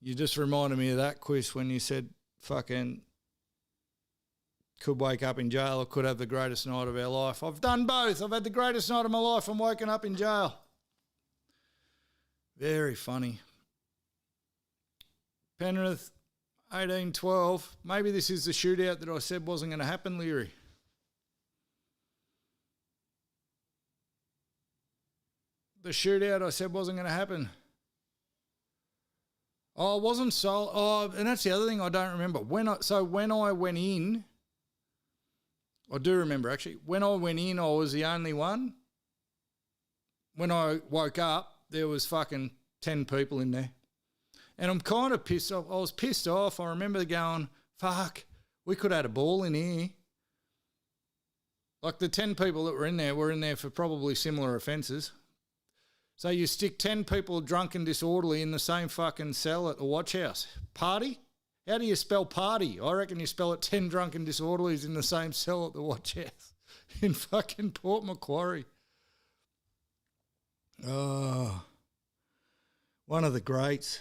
You just reminded me of that quiz when you said fucking could wake up in jail or could have the greatest night of our life. I've done both. I've had the greatest night of my life and woken up in jail. Very funny. Penrith, 18-12. Maybe this is the shootout that I said wasn't going to happen, Leary. The shootout I said wasn't going to happen. Oh, it wasn't so. Oh, and that's the other thing I don't remember. When I went in, I do remember actually. When I went in, I was the only one. When I woke up, there was fucking 10 people in there. And I'm kind of pissed off. I was pissed off. I remember going, fuck, we could have had a ball in here. Like the 10 people that were in there for probably similar offences. So you stick 10 people drunk and disorderly in the same fucking cell at the watch house. Party? How do you spell party? I reckon you spell it 10 drunken disorderlies in the same cell at the watch house in fucking Port Macquarie. Oh, one of the greats.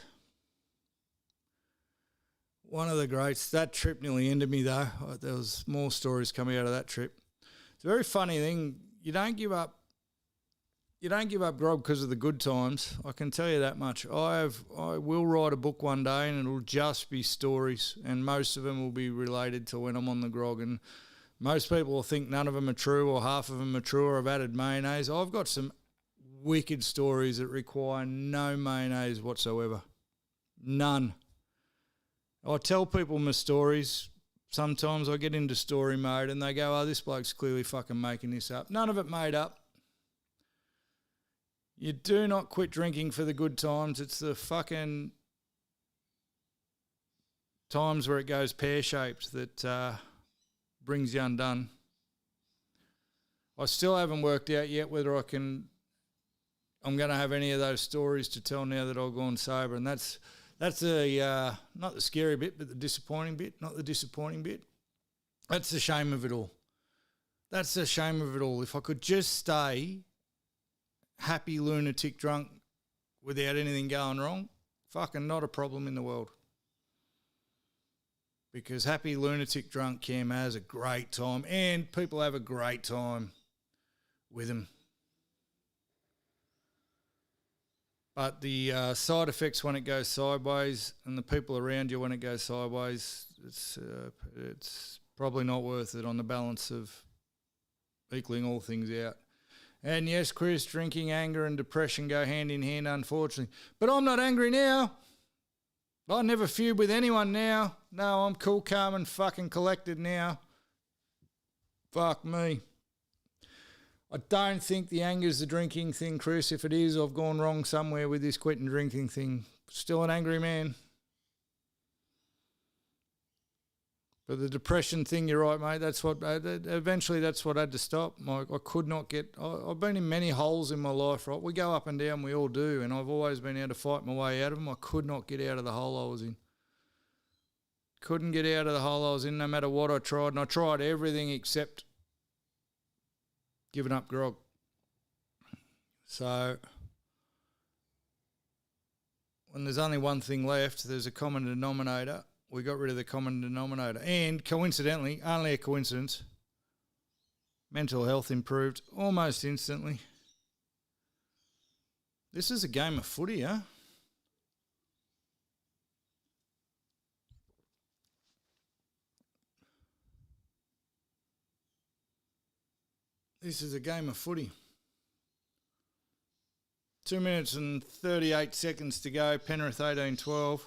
One of the greats. That trip nearly ended me though. There was more stories coming out of that trip. It's a very funny thing. You don't give up. You don't give up grog because of the good times. I can tell you that much. I will write a book one day, and it'll just be stories, and most of them will be related to when I'm on the grog. And most people will think none of them are true, or half of them are true, or I've added mayonnaise. I've got some wicked stories that require no mayonnaise whatsoever. None. I tell people my stories. Sometimes I get into story mode and they go, oh, this bloke's clearly fucking making this up. None of it made up. You do not quit drinking for the good times. It's the fucking times where it goes pear-shaped that brings you undone. I still haven't worked out yet whether I'm going to have any of those stories to tell now that I've gone sober, and that's the not the scary bit, but the disappointing bit. Not the disappointing bit. That's the shame of it all. That's the shame of it all. If I could just stay happy, lunatic, drunk without anything going wrong, fucking not a problem in the world. Because happy, lunatic, drunk Cam has a great time, and people have a great time with him. But the side effects when it goes sideways, and the people around you when it goes sideways, it's probably not worth it on the balance of equaling all things out. And yes, Chris, drinking, anger and depression go hand in hand, unfortunately. But I'm not angry now. I never feud with anyone now. No, I'm cool, calm and fucking collected now. Fuck me. I don't think the anger's the drinking thing, Chris. If it is, I've gone wrong somewhere with this quitting drinking thing. Still an angry man. But the depression thing, you're right, mate. That's what eventually that's what I had to stop. I could not get. I've been in many holes in my life, right? We go up and down, we all do, and I've always been able to fight my way out of them. I could not get out of the hole I was in. Couldn't get out of the hole I was in, no matter what I tried, and I tried everything except giving up grog. So when there's only one thing left, there's a common denominator. We got rid of the common denominator. And coincidentally, only a coincidence, mental health improved almost instantly. This is a game of footy, huh? This is a game of footy. 2 minutes and 38 seconds to go. Penrith 18-12.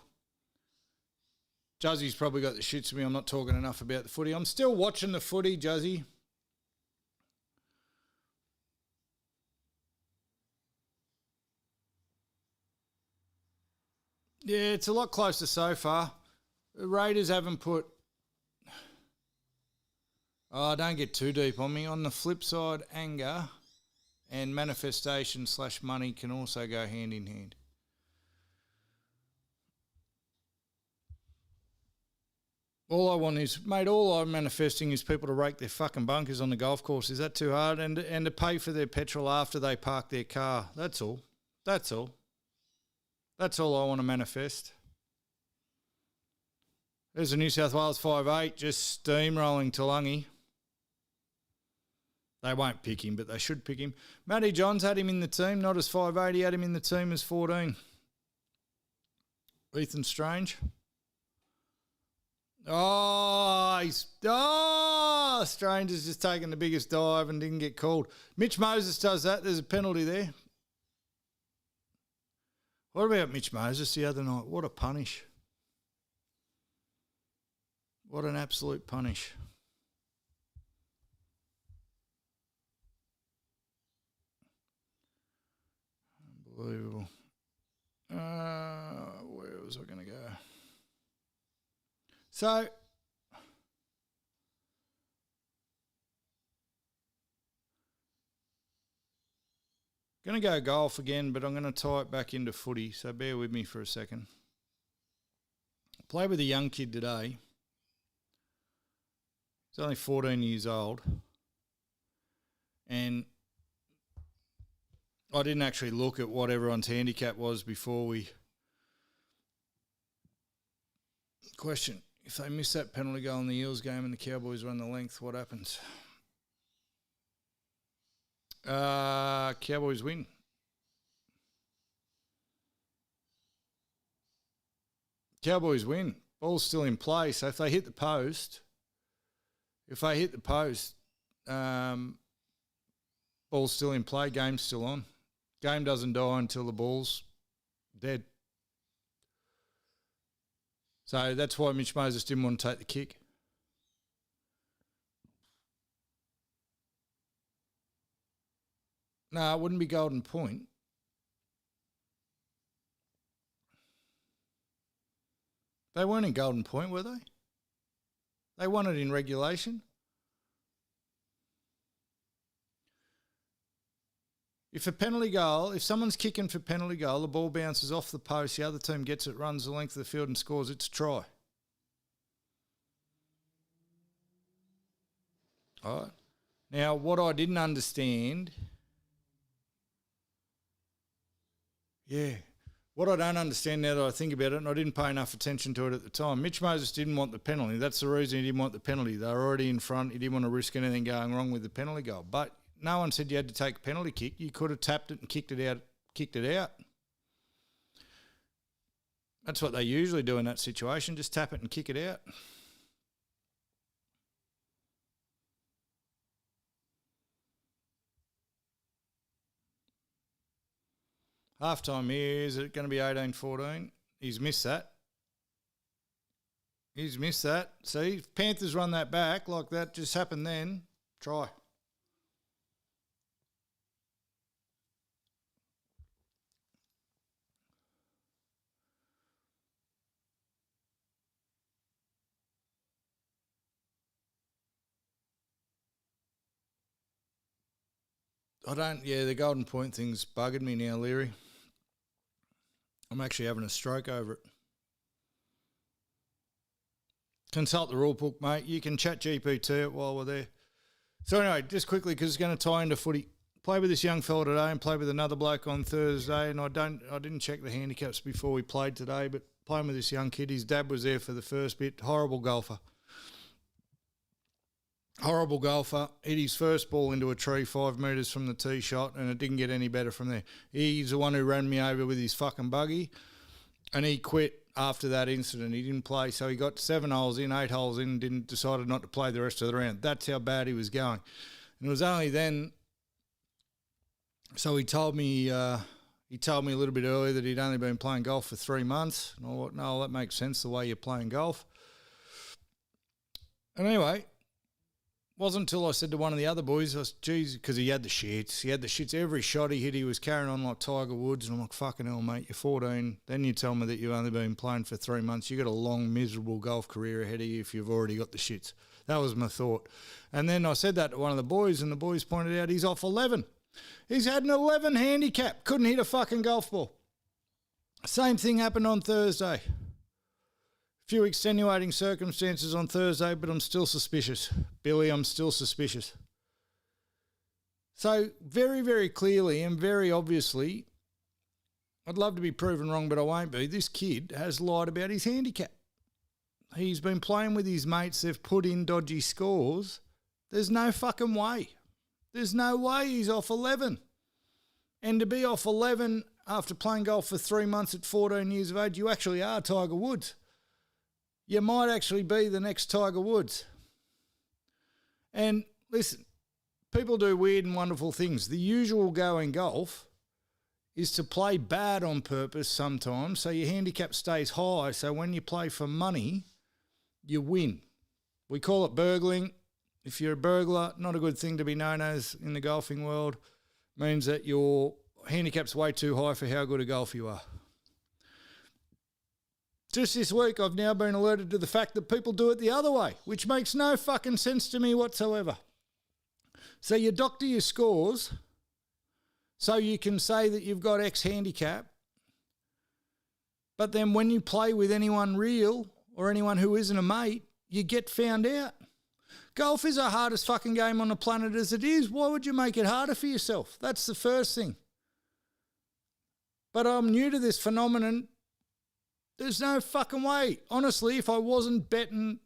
Juzzy's probably got the shits of me. I'm not talking enough about the footy. I'm still watching the footy, Juzzy. Yeah, it's a lot closer so far. The Raiders haven't put... Oh, don't get too deep on me. On the flip side, anger and manifestation / money can also go hand in hand. All I want is, mate, all I'm manifesting is people to rake their fucking bunkers on the golf course. Is that too hard? And to pay for their petrol after they park their car. That's all. That's all. That's all I want to manifest. There's a New South Wales 5'8", just steamrolling Tulungi. They won't pick him, but they should pick him. Matty Johns had him in the team, not as 5'8", he had him in the team as 14. Ethan Strange. Strange has just taken the biggest dive and didn't get called. Mitch Moses does that. There's a penalty there. What about Mitch Moses the other night? What a punish. What an absolute punish. Unbelievable. Where was I going to go? So, going to go golf again, but I'm going to tie it back into footy, so bear with me for a second. I played with a young kid today. He's only 14 years old. And I didn't actually look at what everyone's handicap was before we Question. If they miss that penalty goal in the Eels game and the Cowboys run the length, what happens? Cowboys win. Cowboys win. Ball's still in play. So if they hit the post, ball's still in play, game's still on. Game doesn't die until the ball's dead. So that's why Mitch Moses didn't want to take the kick. No, it wouldn't be golden point. They weren't in golden point, were they? They won it in regulation. If a penalty goal, if someone's kicking for penalty goal, the ball bounces off the post, the other team gets it, runs the length of the field and scores, it's a try. All right. Now, what I didn't understand, what I don't understand now that I think about it, and I didn't pay enough attention to it at the time, Mitch Moses didn't want the penalty. That's the reason he didn't want the penalty. They were already in front. He didn't want to risk anything going wrong with the penalty goal. But no one said you had to take a penalty kick. You could have tapped it and kicked it out. That's what they usually do in that situation, just tap it and kick it out. Halftime here, is it going to be 18-14? He's missed that. See, Panthers run that back like that just happened then. Try. The golden point thing's buggered me now, Leary. I'm actually having a stroke over it. Consult the rule book, mate. You can chat GPT it while we're there. So anyway, just quickly, because it's going to tie into footy. Played with this young fella today and played with another bloke on Thursday, and I didn't check the handicaps before we played today, but playing with this young kid, his dad was there for the first bit. Horrible golfer. Hit his first ball into a tree 5 metres from the tee shot, and it didn't get any better from there. He's the one who ran me over with his fucking buggy, and he quit after that incident. He didn't play, so he got 7 holes in, 8 holes in, and decided not to play the rest of the round. That's how bad he was going. And it was only then, so he told me a little bit earlier that he'd only been playing golf for 3 months. And I thought, no, that makes sense, the way you're playing golf. And anyway, wasn't until I said to one of the other boys, geez, because he had the shits. Every shot he hit, he was carrying on like Tiger Woods. And I'm like, fucking hell, mate, you're 14. Then you tell me that you've only been playing for 3 months. You've got a long, miserable golf career ahead of you if you've already got the shits. That was my thought. And then I said that to one of the boys, and the boys pointed out he's off 11. He's had an 11 handicap. Couldn't hit a fucking golf ball. Same thing happened on Thursday. Few extenuating circumstances on Thursday, but I'm still suspicious. Billy, I'm still suspicious. So very, very clearly and very obviously, I'd love to be proven wrong, but I won't be. This kid has lied about his handicap. He's been playing with his mates. They've put in dodgy scores. There's no fucking way. There's no way he's off 11. And to be off 11 after playing golf for 3 months at 14 years of age, you actually are Tiger Woods. You might actually be the next Tiger Woods. And listen, people do weird and wonderful things. The usual go in golf is to play bad on purpose sometimes so your handicap stays high, so when you play for money, you win. We call it burgling. If you're a burglar, not a good thing to be known as in the golfing world. Means that your handicap's way too high for how good a golfer you are. Just this week, I've now been alerted to the fact that people do it the other way, which makes no fucking sense to me whatsoever. So you doctor your scores so you can say that you've got X handicap, but then when you play with anyone real or anyone who isn't a mate, you get found out. Golf is the hardest fucking game on the planet as it is. Why would you make it harder for yourself? That's the first thing. But I'm new to this phenomenon There's no fucking way. Honestly, if I wasn't betting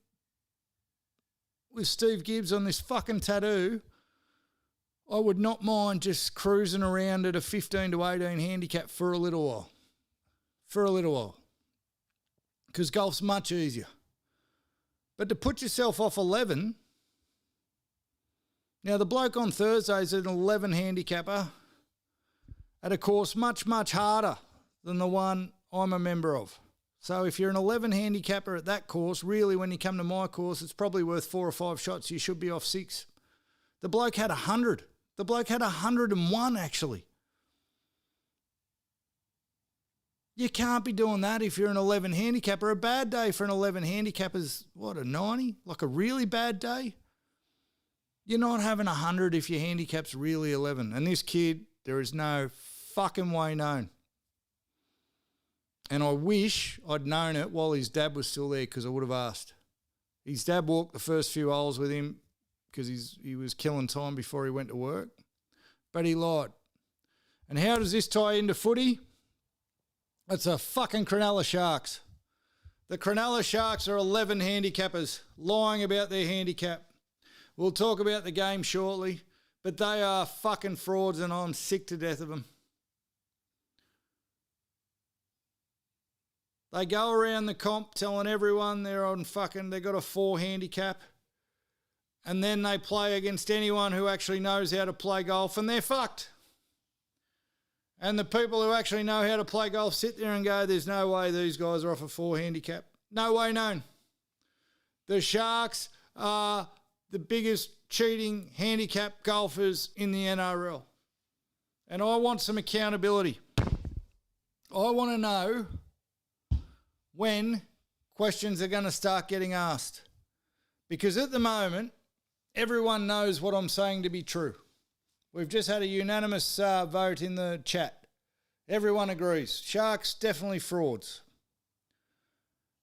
with Steve Gibbs on this fucking tattoo, I would not mind just cruising around at a 15 to 18 handicap for a little while. For a little while. Because golf's much easier. But to put yourself off 11... Now, the bloke on Thursday is an 11 handicapper at a course much, much harder than the one I'm a member of. So if you're an 11 handicapper at that course, really when you come to my course, it's probably worth 4 or 5 shots. You should be off 6. The bloke had 100. The bloke had 101, actually. You can't be doing that if you're an 11 handicapper. A bad day for an 11 handicapper is, what, a 90? Like a really bad day? You're not having 100 if your handicap's really 11. And this kid, there is no fucking way known. And I wish I'd known it while his dad was still there because I would have asked. His dad walked the first few holes with him because he was killing time before he went to work. But he lied. And how does this tie into footy? It's a fucking Cronulla Sharks. The Cronulla Sharks are 11 handicappers lying about their handicap. We'll talk about the game shortly, but they are fucking frauds and I'm sick to death of them. They go around the comp telling everyone they got a 4 handicap, and then they play against anyone who actually knows how to play golf and they're fucked. And the people who actually know how to play golf sit there and go, there's no way these guys are off a 4 handicap. No way known. The Sharks are the biggest cheating handicap golfers in the NRL. And I want some accountability. I want to know when questions are going to start getting asked. Because at the moment, everyone knows what I'm saying to be true. We've just had a unanimous vote in the chat. Everyone agrees. Sharks, definitely frauds.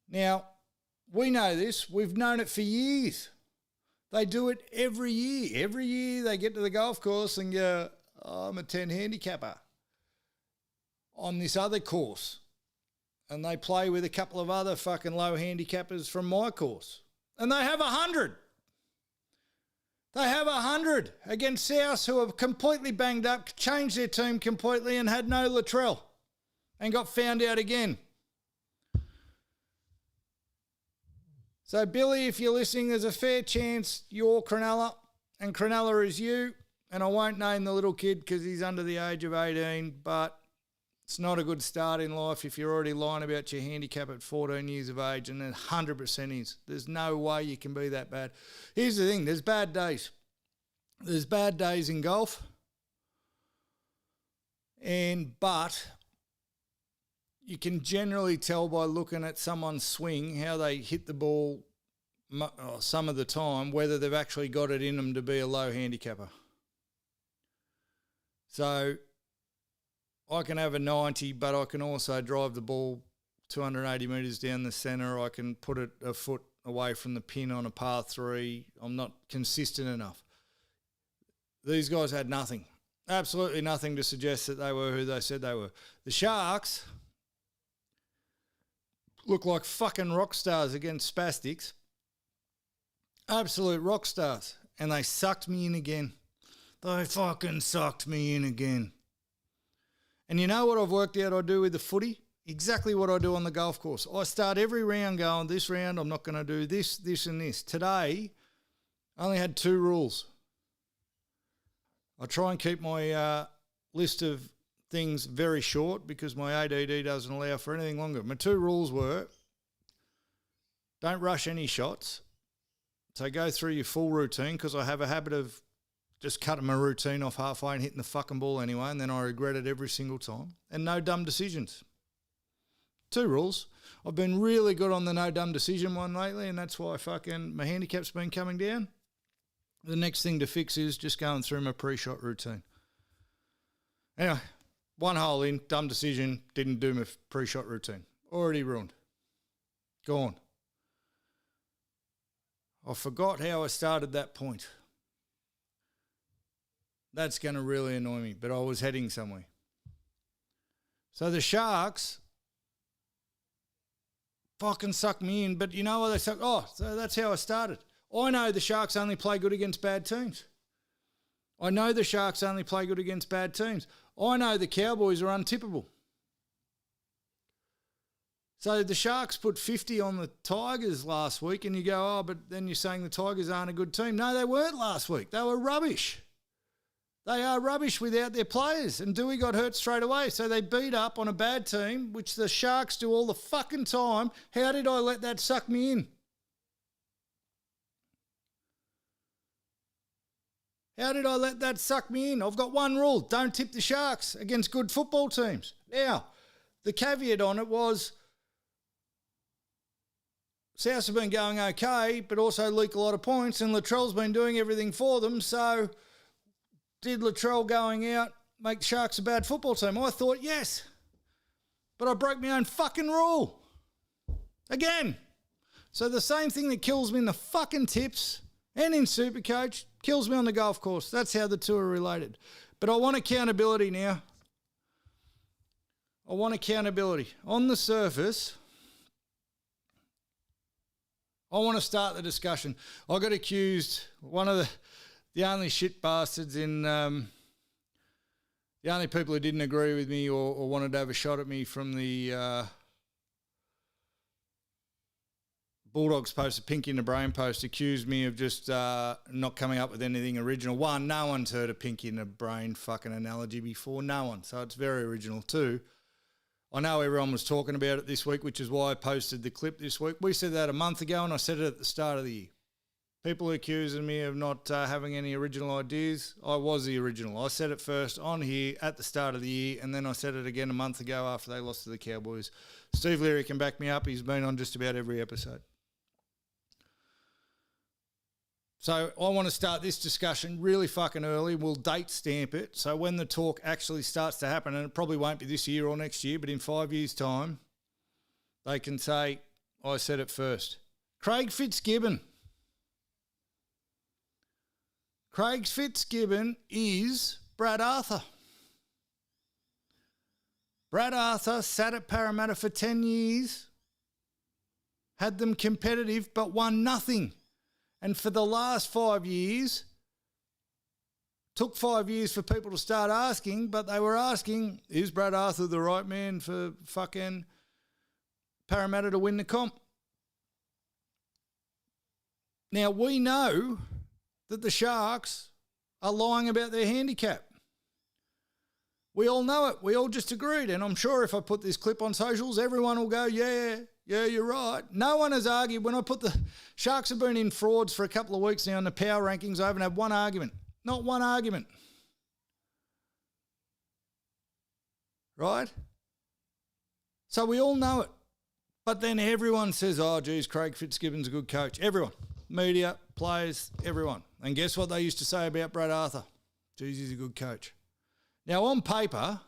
Now, we know this. We've known it for years. They do it every year. Every year they get to the golf course and go, oh, I'm a 10 handicapper on this other course. And they play with a couple of other fucking low handicappers from my course. And they have 100. They have 100 against South, who are completely banged up, changed their team completely and had no Latrell and got found out again. So, Billy, if you're listening, there's a fair chance you're Cronulla and Cronulla is you. And I won't name the little kid because he's under the age of 18, but it's not a good start in life if you're already lying about your handicap at 14 years of age, and it 100% is. There's no way you can be that bad. Here's the thing, there's bad days. There's bad days in golf, but you can generally tell by looking at someone's swing how they hit the ball some of the time, whether they've actually got it in them to be a low handicapper. So I can have a 90, but I can also drive the ball 280 metres down the centre. I can put it a foot away from the pin on a par 3. I'm not consistent enough. These guys had nothing, absolutely nothing to suggest that they were who they said they were. The Sharks look like fucking rock stars against spastics. Absolute rock stars. And they sucked me in again. They fucking sucked me in again. And you know what I've worked out I do with the footy? Exactly what I do on the golf course. I start every round going, this round I'm not going to do this, this and this. Today, I only had 2 rules. I try and keep my list of things very short because my ADD doesn't allow for anything longer. My 2 rules were, don't rush any shots. So go through your full routine, because I have a habit of just cutting my routine off halfway and hitting the fucking ball anyway, and then I regret it every single time. And no dumb decisions. 2 rules. I've been really good on the no dumb decision one lately, and that's why my handicap's been coming down. The next thing to fix is just going through my pre-shot routine. Anyway, 1 hole in, dumb decision, didn't do my pre-shot routine. Already ruined. Gone. I forgot how I started that point. That's going to really annoy me, but I was heading somewhere. So the Sharks fucking suck me in. But you know what they suck? Oh, so that's how I started. I know the Sharks only play good against bad teams. I know the Sharks only play good against bad teams. I know the Cowboys are untippable. So the Sharks put 50 on the Tigers last week and you go, oh, but then you're saying the Tigers aren't a good team. No, they weren't last week. They were rubbish. They are rubbish without their players. And Dewey got hurt straight away. So they beat up on a bad team, which the Sharks do all the fucking time. How did I let that suck me in? How did I let that suck me in? I've got one rule. Don't tip the Sharks against good football teams. Now, the caveat on it was Souths have been going okay, but also leak a lot of points, and Latrell's been doing everything for them. So did Latrell going out make the Sharks a bad football team? I thought yes. But I broke my own fucking rule. Again. So the same thing that kills me in the fucking tips and in Supercoach kills me on the golf course. That's how the two are related. But I want accountability now. I want accountability. On the surface, I want to start the discussion. I got accused, one of the only shit bastards in, the only people who didn't agree with me or wanted to have a shot at me from the Bulldogs post, a Pink in the Brain post, accused me of just not coming up with anything original. One, no one's heard a Pink in the Brain fucking analogy before. No one. So it's very original. Two, I know everyone was talking about it this week, which is why I posted the clip this week. We said that a month ago and I said it at the start of the year. People accusing me of not having any original ideas. I was the original. I said it first on here at the start of the year, and then I said it again a month ago after they lost to the Cowboys. Steve Leary can back me up. He's been on just about every episode. So I want to start this discussion really fucking early. We'll date stamp it. So when the talk actually starts to happen, and it probably won't be this year or next year, but in 5 years' time, they can say, I said it first. Craig Fitzgibbon. Craig Fitzgibbon is Brad Arthur. Brad Arthur sat at Parramatta for 10 years, had them competitive, but won nothing. And for the last 5 years, took 5 years for people to start asking, but they were asking, is Brad Arthur the right man for fucking Parramatta to win the comp? Now, we know that the Sharks are lying about their handicap. We all know it. We all just agreed. And I'm sure if I put this clip on socials, everyone will go, yeah, you're right. No one has argued. When I put the Sharks have been in frauds for a couple of weeks now in the power rankings, I haven't had one argument. Not one argument. Right? So we all know it. But then everyone says, oh, geez, Craig Fitzgibbon's a good coach. Everyone. Media, players, everyone. And guess what they used to say about Brad Arthur? Geez, he's a good coach. Now, on paper,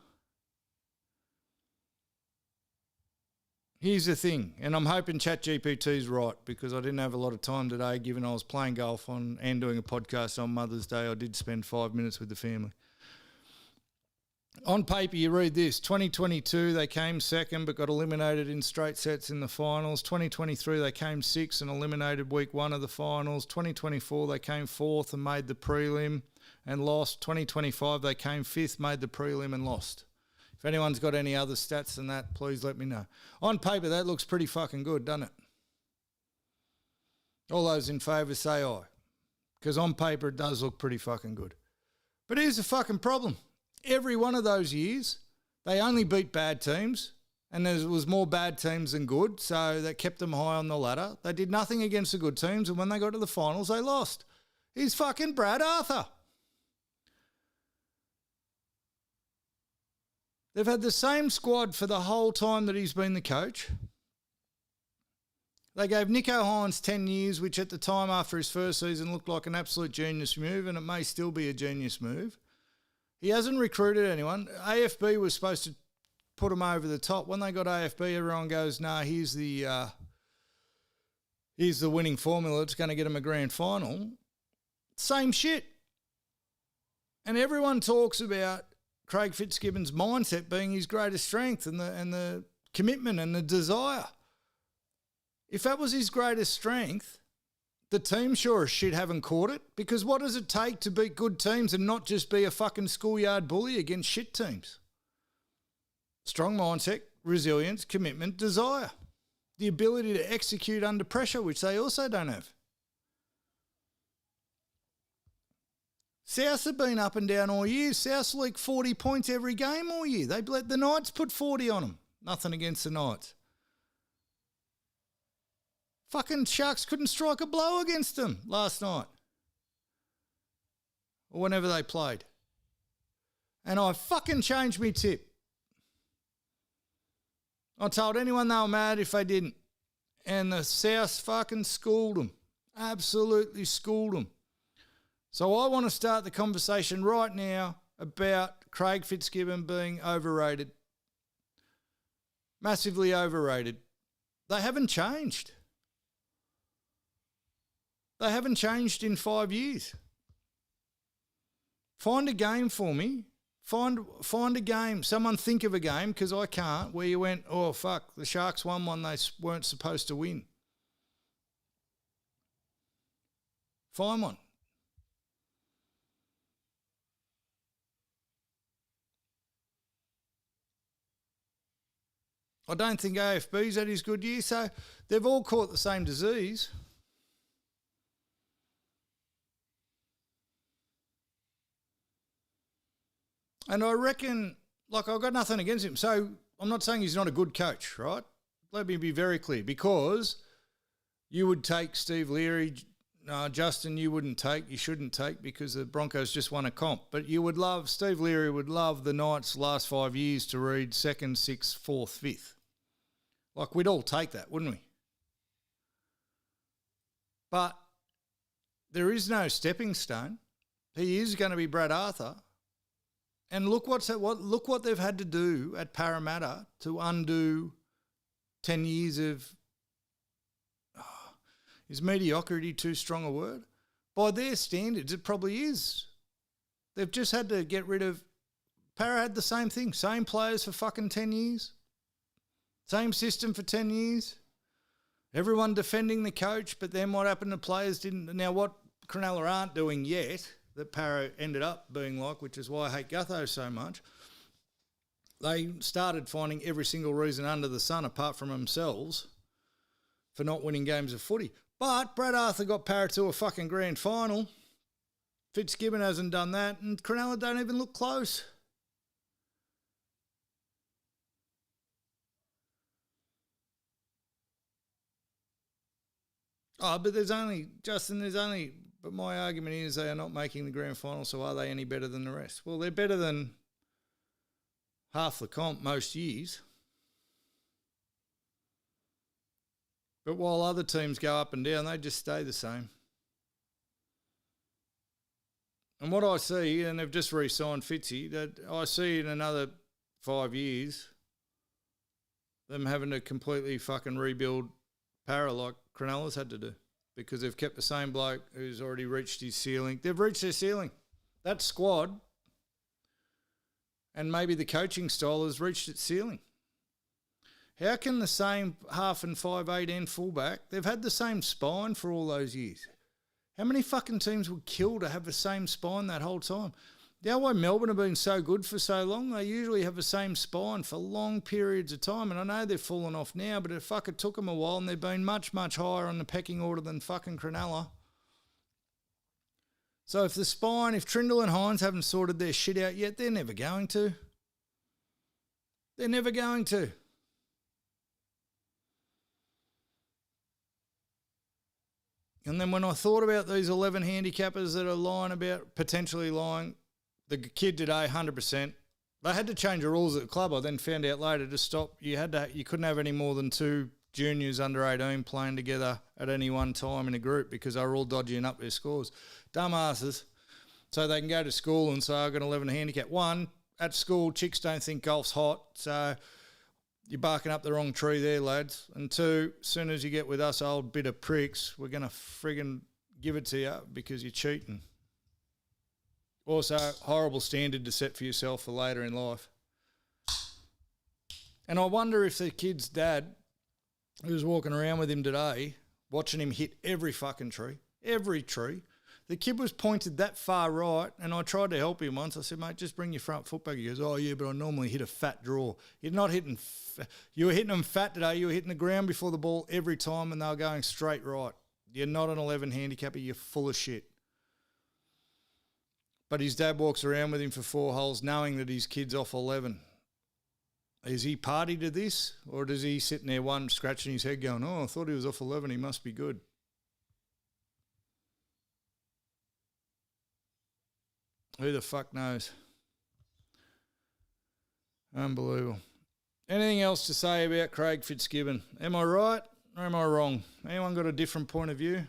here's the thing, and I'm hoping ChatGPT's right because I didn't have a lot of time today given I was playing golf and doing a podcast on Mother's Day. I did spend 5 minutes with the family. On paper, you read this. 2022, they came second but got eliminated in straight sets in the finals. 2023, they came sixth and eliminated week one of the finals. 2024, they came fourth and made the prelim and lost. 2025, they came fifth, made the prelim and lost. If anyone's got any other stats than that, please let me know. On paper, that looks pretty fucking good, doesn't it? All those in favour say aye. Because on paper, it does look pretty fucking good. But here's the fucking problem. Every one of those years, they only beat bad teams, and there was more bad teams than good, so that kept them high on the ladder. They did nothing against the good teams, and when they got to the finals, they lost. He's fucking Brad Arthur. They've had the same squad for the whole time that he's been the coach. They gave Nico Hines 10 years, which at the time after his first season looked like an absolute genius move, and it may still be a genius move. He hasn't recruited anyone. AFB was supposed to put him over the top. When they got AFB, everyone goes, nah, here's the winning formula. It's going to get him a grand final. Same shit. And everyone talks about Craig Fitzgibbon's mindset being his greatest strength and the commitment and the desire. If that was his greatest strength, the team sure as shit haven't caught it, because what does it take to beat good teams and not just be a fucking schoolyard bully against shit teams? Strong mindset, resilience, commitment, desire. The ability to execute under pressure, which they also don't have. South have been up and down all year. South leaked 40 points every game all year. They let the Knights put 40 on them. Nothing against the Knights. Fucking Sharks couldn't strike a blow against them last night. Or whenever they played. And I fucking changed my tip. I told anyone they were mad if they didn't. And the South fucking schooled them. Absolutely schooled them. So I want to start the conversation right now about Craig Fitzgibbon being overrated. Massively overrated. They haven't changed. They haven't changed in 5 years. Find a game for me. Find a game. Someone think of a game, because I can't, where you went, oh, fuck, the Sharks won one they weren't supposed to win. Find one. I don't think AFB's had his good year, so they've all caught the same disease. And I reckon, like, I've got nothing against him. So I'm not saying he's not a good coach, right? Let me be very clear, because you would take Steve Leary. No, Justin, you wouldn't take. You shouldn't take, because the Broncos just won a comp. But you would love, Steve Leary would love the Knights' last 5 years to read second, sixth, fourth, fifth. Like, we'd all take that, wouldn't we? But there is no stepping stone. He is going to be Brad Arthur. And look what they've had to do at Parramatta to undo 10 years of, is mediocrity too strong a word? By their standards, it probably is. They've just had to get rid of, Parra had the same thing, same players for fucking 10 years, same system for 10 years, everyone defending the coach, but then what happened to players didn't. Now what Cronulla aren't doing yet, that Parra ended up being like, which is why I hate Gutho so much, they started finding every single reason under the sun apart from themselves for not winning games of footy. But Brad Arthur got Parra to a fucking grand final. Fitzgibbon hasn't done that, and Cronulla don't even look close. Oh, but but my argument is they are not making the grand final, so are they any better than the rest? Well, they're better than half the comp most years. But while other teams go up and down, they just stay the same. And what I see, and they've just re-signed Fitzy, that I see in another 5 years them having to completely fucking rebuild Parra like Cronulla's had to do, because they've kept the same bloke who's already reached his ceiling. They've reached their ceiling. That squad and maybe the coaching style has reached its ceiling. How can the same half and 5'8" end fullback, they've had the same spine for all those years. How many fucking teams would kill to have the same spine that whole time? You know why Melbourne have been so good for so long? They usually have the same spine for long periods of time. And I know they've fallen off now, but it took them a while, and they've been much, much higher on the pecking order than fucking Cronulla. So if Trindle and Hines haven't sorted their shit out yet, they're never going to. They're never going to. And then when I thought about these 11 handicappers that are potentially lying, the kid today, 100%. They had to change the rules at the club. I then found out later to stop. You couldn't have any more than 2 juniors under 18 playing together at any one time in a group, because they were all dodgying up their scores. Dumbasses. So they can go to school and say, I've got an 11 handicap. One, at school, chicks don't think golf's hot, so you're barking up the wrong tree there, lads. And 2, as soon as you get with us old bit of pricks, we're going to friggin' give it to you because you're cheating. Also, horrible standard to set for yourself for later in life. And I wonder if the kid's dad who was walking around with him today, watching him hit every fucking tree, every tree. The kid was pointed that far right, and I tried to help him once. I said, mate, just bring your front foot back. He goes, oh, yeah, but I normally hit a fat draw. You're not hitting you were hitting them fat today. You were hitting the ground before the ball every time, and they were going straight right. You're not an 11 handicapper. You're full of shit. But his dad walks around with him for 4 holes knowing that his kid's off 11. Is he party to this, or does he sitting there one scratching his head going, oh, I thought he was off 11. He must be good. Who the fuck knows? Unbelievable. Anything else to say about Craig Fitzgibbon? Am I right or am I wrong? Anyone got a different point of view?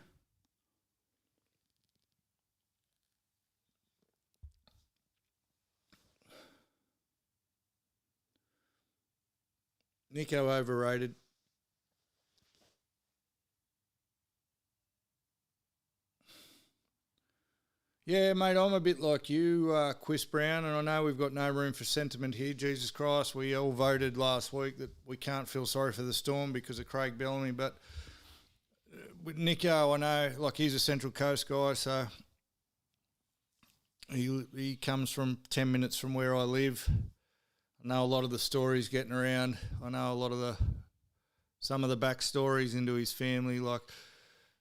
Nico overrated. Yeah, mate, I'm a bit like you, Quis Brown, and I know we've got no room for sentiment here. Jesus Christ, we all voted last week that we can't feel sorry for the Storm because of Craig Bellamy, but with Nico, I know, like, he's a Central Coast guy, so he comes from 10 minutes from where I live. I know a lot of the stories getting around. I know a lot of some of the backstories into his family. Like,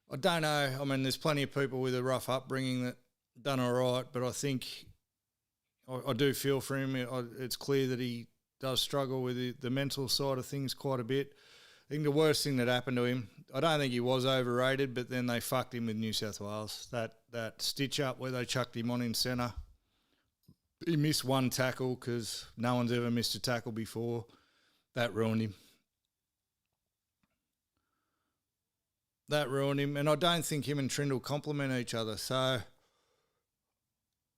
I don't know. I mean, there's plenty of people with a rough upbringing that done all right, but I think I do feel for him. It's clear that he does struggle with the mental side of things quite a bit. I think the worst thing that happened to him, I don't think he was overrated, but then they fucked him with New South Wales. That stitch up where they chucked him on in centre. He missed one tackle because no one's ever missed a tackle before. That ruined him. And I don't think him and Trindle complement each other, so...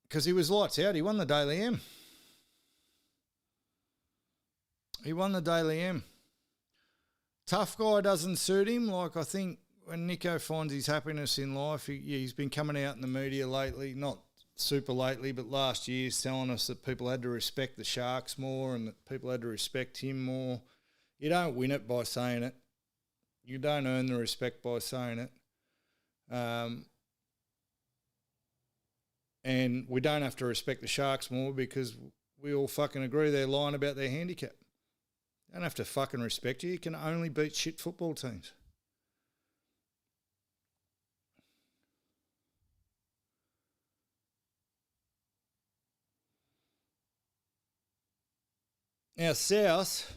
Because he was lights out. He won the Daily M. Tough guy doesn't suit him. Like, I think when Nico finds his happiness in life, he's been coming out in the media lately, not super lately, but last year, telling us that people had to respect the Sharks more and that people had to respect him more. You don't win it by saying it. You don't earn the respect by saying it. And we don't have to respect the Sharks more because we all fucking agree they're lying about their handicap. You don't have to fucking respect you. You can only beat shit football teams. Now, South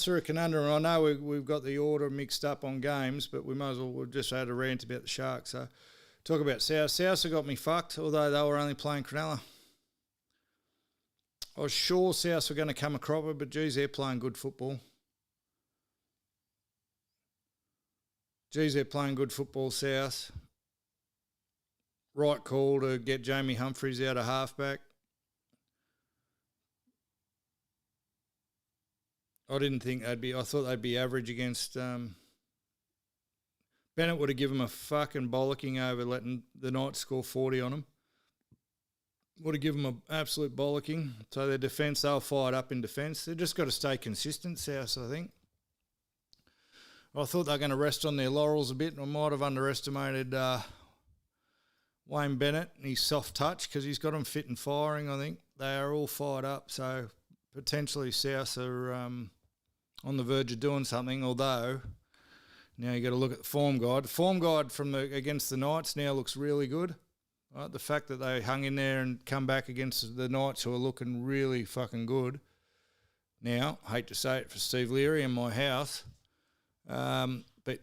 are a conundrum. I know we've got the order mixed up on games, but we might as well, we've just had a rant about the Sharks. So, talk about South. South have got me fucked, although they were only playing Cronulla. I was sure South were going to come a cropper, but geez, they're playing good football. South. Right call to get Jamie Humphries out of halfback. I didn't think I thought they'd be average against... Bennett would have given them a fucking bollocking over letting the Knights score 40 on them. Would have given them an absolute bollocking. So their defence, they'll fired up in defence. They've just got to stay consistent, South, I think. I thought they were going to rest on their laurels a bit, and I might have underestimated Wayne Bennett and his soft touch because he's got them fit and firing, I think. They are all fired up, so potentially South are on the verge of doing something, although... Now you got to look at the form guide. The form guide from against the Knights now looks really good. Right? The fact that they hung in there and come back against the Knights, who are looking really fucking good. Now, I hate to say it for Steve Leary in my house, but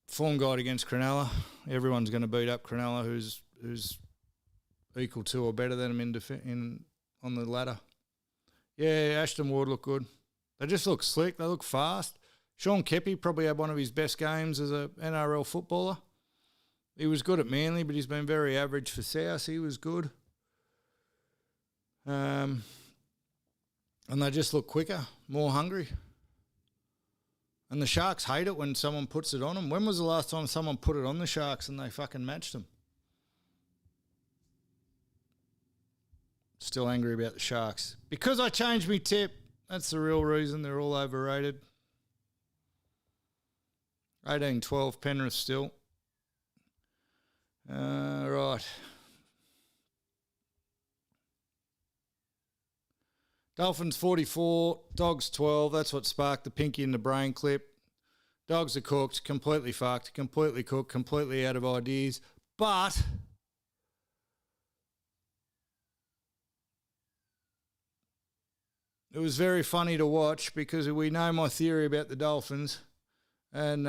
form guide against Cronulla, everyone's going to beat up Cronulla, who's equal to or better than them on the ladder. Yeah, Ashton Ward look good. They just look slick. They look fast. Sean Kepi probably had one of his best games as a NRL footballer. He was good at Manly, but he's been very average for South. He was good. And they just look quicker, more hungry. And the Sharks hate it when someone puts it on them. When was the last time someone put it on the Sharks and they fucking matched them? Still angry about the Sharks. Because I changed my tip. That's the real reason. They're all overrated. 18-12 Penrith still. Right. Dolphins 44, Dogs 12. That's what sparked the pinky in the brain clip. Dogs are cooked, completely fucked, completely cooked, completely out of ideas. But it was very funny to watch because we know my theory about the Dolphins. And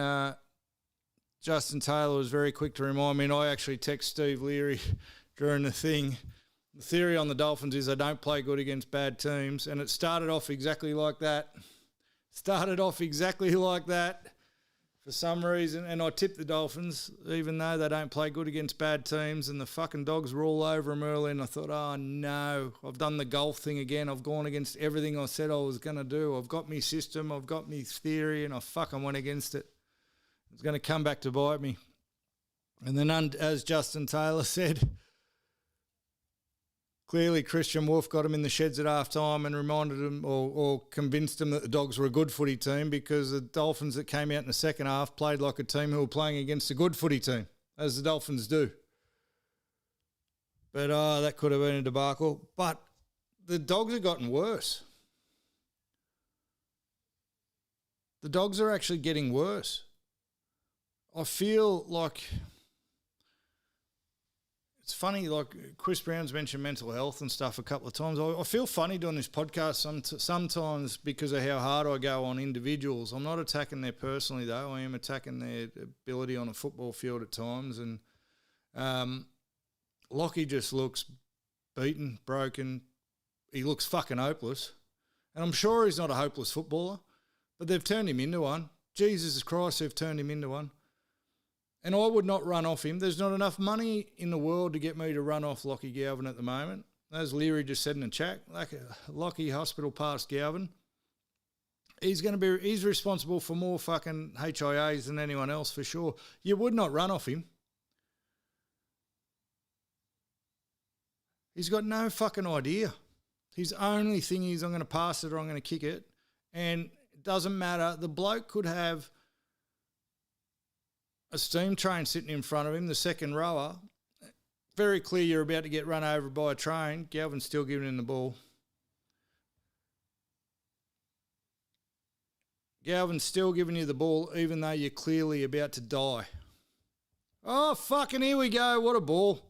Justin Taylor was very quick to remind me, and I actually text Steve Leary during the thing. The theory on the Dolphins is they don't play good against bad teams, and it started off exactly like that. For some reason, and I tipped the Dolphins, even though they don't play good against bad teams, and the fucking Dogs were all over them early, and I thought, oh no, I've done the golf thing again. I've gone against everything I said I was going to do. I've got me system, I've got me theory, and I fucking went against it. It's going to come back to bite me. And then, as Justin Taylor said, clearly Christian Wolf got him in the sheds at half-time and reminded him or convinced him that the Dogs were a good footy team, because the Dolphins that came out in the second half played like a team who were playing against a good footy team, as the Dolphins do. But that could have been a debacle. But the Dogs have gotten worse. The Dogs are actually getting worse. I feel like it's funny, like Chris Brown's mentioned mental health and stuff a couple of times. I feel funny doing this podcast sometimes because of how hard I go on individuals. I'm not attacking them personally, though. I am attacking their ability on a football field at times. And Lockie just looks beaten, broken. He looks fucking hopeless. And I'm sure he's not a hopeless footballer, but they've turned him into one. Jesus Christ, they've turned him into one. And I would not run off him. There's not enough money in the world to get me to run off Lockie Galvin at the moment. As Leary just said in the chat, like Lockie Hospital past Galvin, he's responsible for more fucking HIAs than anyone else for sure. You would not run off him. He's got no fucking idea. His only thing is, I'm going to pass it or I'm going to kick it. And it doesn't matter. The bloke could have a steam train sitting in front of him, the second rower. Very clear you're about to get run over by a train. Galvin's still giving him the ball. Galvin's still giving you the ball even though you're clearly about to die. Oh, fucking here we go. What a ball.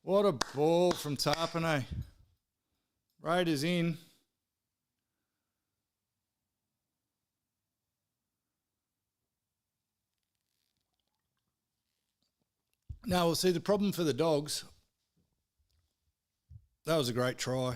What a ball from Tarpanay. Raiders in. No, well, see, the problem for the Dogs, that was a great try.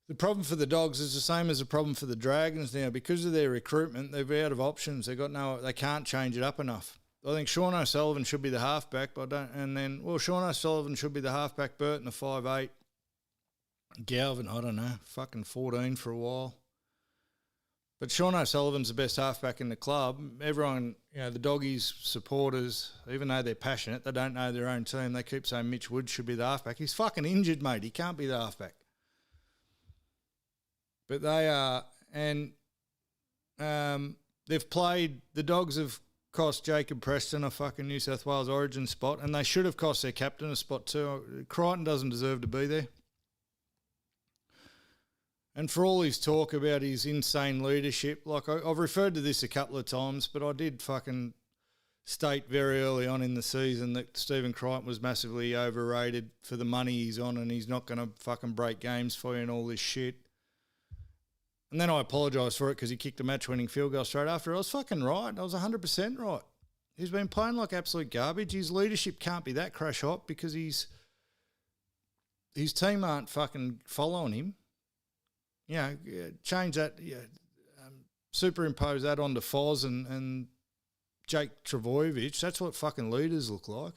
The problem for the Dogs is the same as the problem for the Dragons now. Because of their recruitment, they're out of options. They can't change it up enough. I think Sean O'Sullivan should be the halfback, Sean O'Sullivan should be the halfback, Burton the 5'8". Galvin, I don't know, fucking 14 for a while. But Sean O'Sullivan's the best halfback in the club. Everyone, the Doggies supporters, even though they're passionate, they don't know their own team. They keep saying Mitch Wood should be the halfback. He's fucking injured, mate. He can't be the halfback. But they are, and they've played, the Dogs have cost Jacob Preston a fucking New South Wales Origin spot, and they should have cost their captain a spot too. Crichton doesn't deserve to be there. And for all his talk about his insane leadership, like I've referred to this a couple of times, but I did fucking state very early on in the season that Stephen Crichton was massively overrated for the money he's on, and he's not going to fucking break games for you and all this shit. And then I apologised for it because he kicked a match-winning field goal straight after. I was fucking right. I was 100% right. He's been playing like absolute garbage. His leadership can't be that crash hot because his team aren't fucking following him. Change that, superimpose that onto Foz and Jake Trbojevic. That's what fucking leaders look like.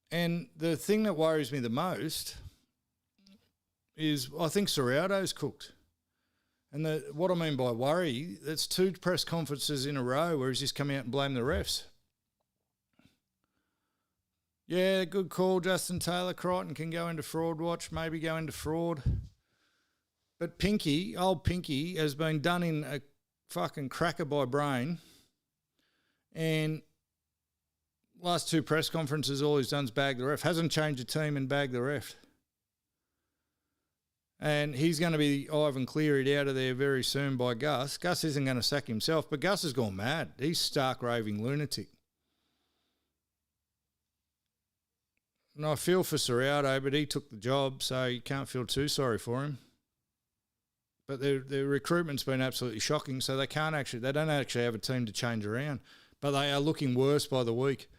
And the thing that worries me the most is I think Serrato's cooked. And what I mean by worry, that's 2 press conferences in a row where he's just come out and blamed the refs. Yeah, good call, Justin Taylor. Crichton can go into fraud watch, maybe go into fraud. But Pinky, old Pinky, has been done in a fucking cracker by brain. And last 2 press conferences, all he's done is bag the ref. Hasn't changed the team and bagged the ref. And he's going to be Ivan Clearied out of there very soon by Gus. Gus isn't going to sack himself, but Gus has gone mad. He's stark raving lunatic. And I feel for Serrato, but he took the job, so you can't feel too sorry for him. But their recruitment's been absolutely shocking, so they don't actually have a team to change around. But they are looking worse by the week.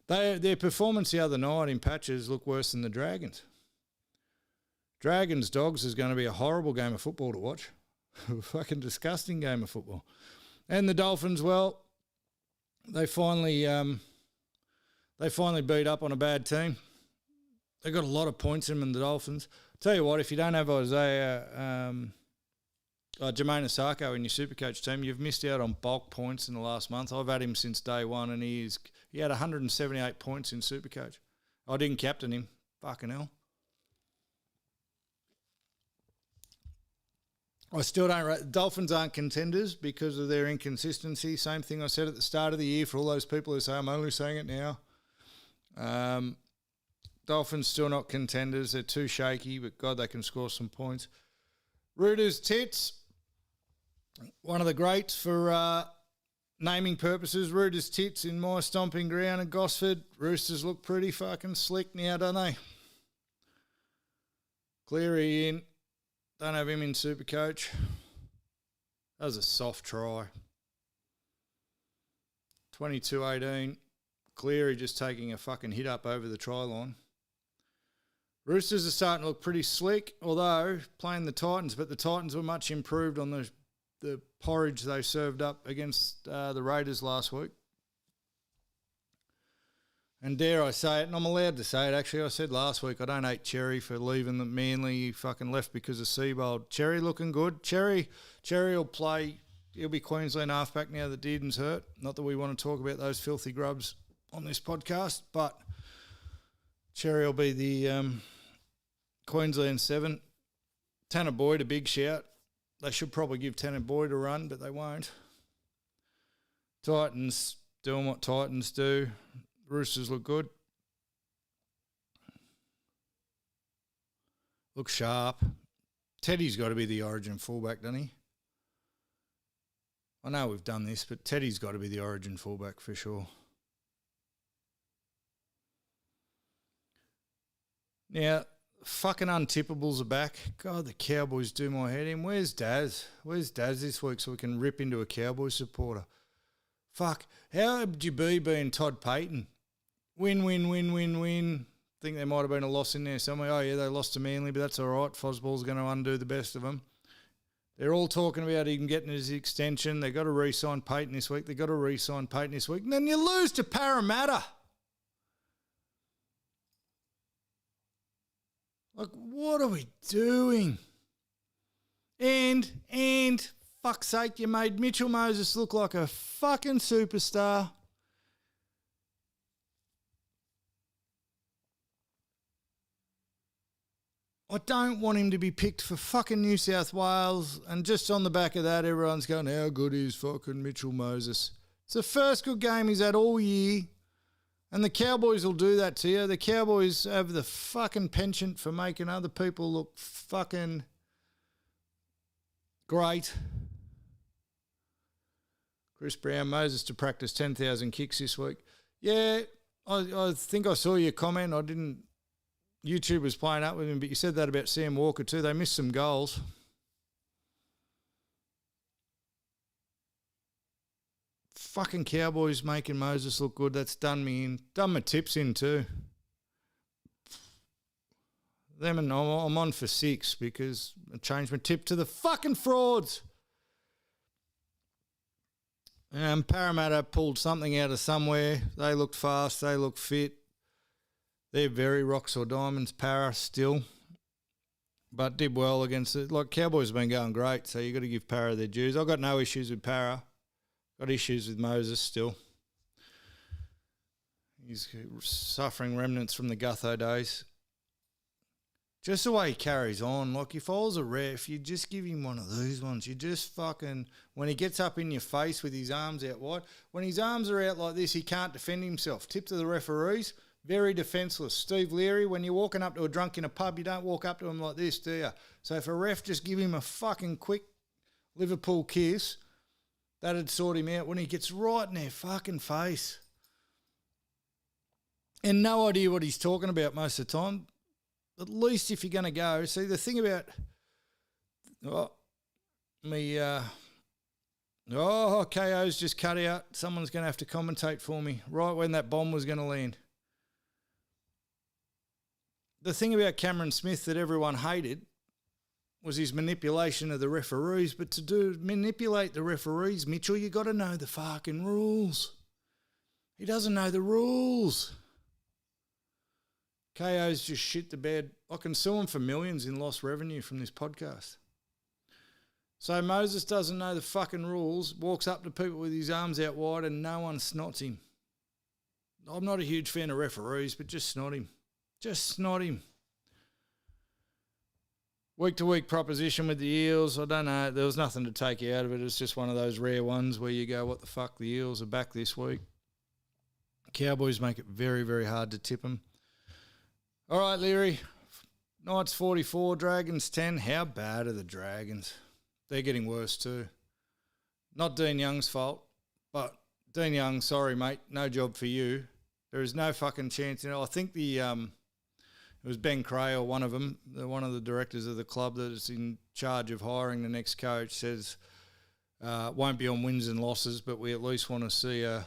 Their performance the other night in patches looked worse than the Dragons. Dragons Dogs is going to be a horrible game of football to watch. A fucking disgusting game of football. And the Dolphins, well, they finally beat up on a bad team. They got a lot of points in them, the Dolphins. Tell you what, if you don't have Jermaine Asako in your Supercoach team, you've missed out on bulk points in the last month. I've had him since day one, and he had 178 points in Supercoach. I didn't captain him. Fucking hell. I still don't rate. Dolphins aren't contenders because of their inconsistency. Same thing I said at the start of the year for all those people who say I'm only saying it now. Dolphins still not contenders. They're too shaky, but God, they can score some points. Rooters Tits, one of the greats for naming purposes. Rooters Tits in my stomping ground at Gosford. Roosters look pretty fucking slick now, don't they? Cleary in. Don't have him in Supercoach. That was a soft try. 22-18. Cleary just taking a fucking hit up over the try line. Roosters are starting to look pretty slick, although playing the Titans, but the Titans were much improved on the porridge they served up against the Raiders last week. And dare I say it, and I'm allowed to say it, actually, I said last week I don't hate Cherry for leaving the Manly. He fucking left because of Seabold. Cherry looking good. Cherry will play, he'll be Queensland halfback now that Dearden's hurt. Not that we want to talk about those filthy grubs on this podcast, but Cherry will be the Queensland 7. Tanner Boyd, a big shout. They should probably give Tanner Boyd a run, but they won't. Titans doing what Titans do. Roosters look good. Look sharp. Teddy's got to be the Origin fullback, doesn't he? I know we've done this, but Teddy's got to be the Origin fullback for sure. Now, fucking untippables are back. God, the Cowboys do my head in. Where's Daz? Where's Daz this week so we can rip into a Cowboys supporter? Fuck. How would you be being Todd Payton? Win. Think there might have been a loss in there somewhere. Oh, yeah, they lost to Manly, but that's all right. Fosball's going to undo the best of them. They're all talking about even getting his extension. They've got to re-sign Payton this week. And then you lose to Parramatta. Like, what are we doing? And, fuck's sake, you made Mitchell Moses look like a fucking superstar. I don't want him to be picked for fucking New South Wales, and just on the back of that, everyone's going, how good is fucking Mitchell Moses? It's the first good game he's had all year, and the Cowboys will do that to you. The Cowboys have the fucking penchant for making other people look fucking great. Chris Brown, Moses to practice 10,000 kicks this week. Yeah, I think I saw your comment. I didn't. YouTube was playing up with him, but you said that about Sam Walker too. They missed some goals. Fucking Cowboys making Moses look good. That's done me in. Done my tips in too. Them and I'm on for 6 because I changed my tip to the fucking frauds. Parramatta pulled something out of somewhere. They looked fast. They looked fit. They're very rocks or diamonds, Para still, but did well against it. Like, Cowboys have been going great, so you got to give Para their dues. I've got no issues with Para. Got issues with Moses still. He's suffering remnants from the Gutho days. Just the way he carries on. Like, if I was a ref, you just give him one of these ones. You just fucking, when he gets up in your face with his arms out wide, when his arms are out like this, he can't defend himself. Tip to the referees, very defenceless. Steve Leary, when you're walking up to a drunk in a pub, you don't walk up to him like this, do you? So if a ref just give him a fucking quick Liverpool kiss, that'd sort him out when he gets right in their fucking face. And no idea what he's talking about most of the time. At least if you're going to go. See, the thing about... KO's just cut out. Someone's going to have to commentate for me right when that bomb was going to land. The thing about Cameron Smith that everyone hated was his manipulation of the referees. But to manipulate the referees, Mitchell, you got to know the fucking rules. He doesn't know the rules. KO's just shit the bed. I can sue him for millions in lost revenue from this podcast. So Moses doesn't know the fucking rules, walks up to people with his arms out wide and no one snots him. I'm not a huge fan of referees, but just snot him. Just snot him. Week-to-week proposition with the Eels, I don't know. There was nothing to take out of it. It's just one of those rare ones where you go, what the fuck, the Eels are back this week. Cowboys make it very, very hard to tip them. All right, Leary. Knights 44, Dragons 10. How bad are the Dragons? They're getting worse too. Not Dean Young's fault, but Dean Young, sorry, mate, no job for you. There is no fucking chance. I think it was Ben Cray or one of them, one of the directors of the club that is in charge of hiring the next coach, says won't be on wins and losses, but we at least want to see a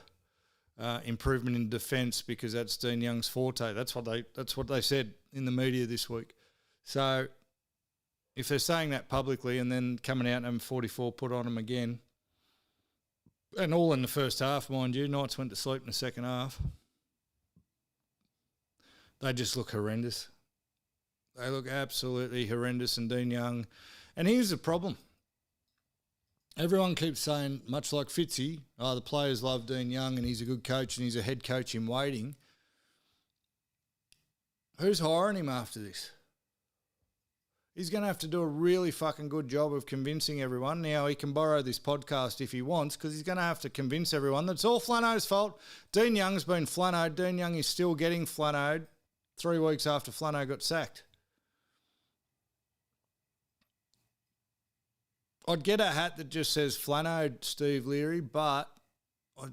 improvement in defence because that's Dean Young's forte. That's what they said in the media this week. So if they're saying that publicly and then coming out and having 44 put on them again, and all in the first half, mind you, Knights went to sleep in the second half, they just look horrendous. They look absolutely horrendous, and Dean Young. And here's the problem. Everyone keeps saying, much like Fitzy, the players love Dean Young and he's a good coach and he's a head coach in waiting. Who's hiring him after this? He's going to have to do a really fucking good job of convincing everyone. Now, he can borrow this podcast if he wants because he's going to have to convince everyone that it's all Flano's fault. Dean Young's been flanoed. Dean Young is still getting flanoed 3 weeks after Flano got sacked. I'd get a hat that just says flanoed Steve Leary, but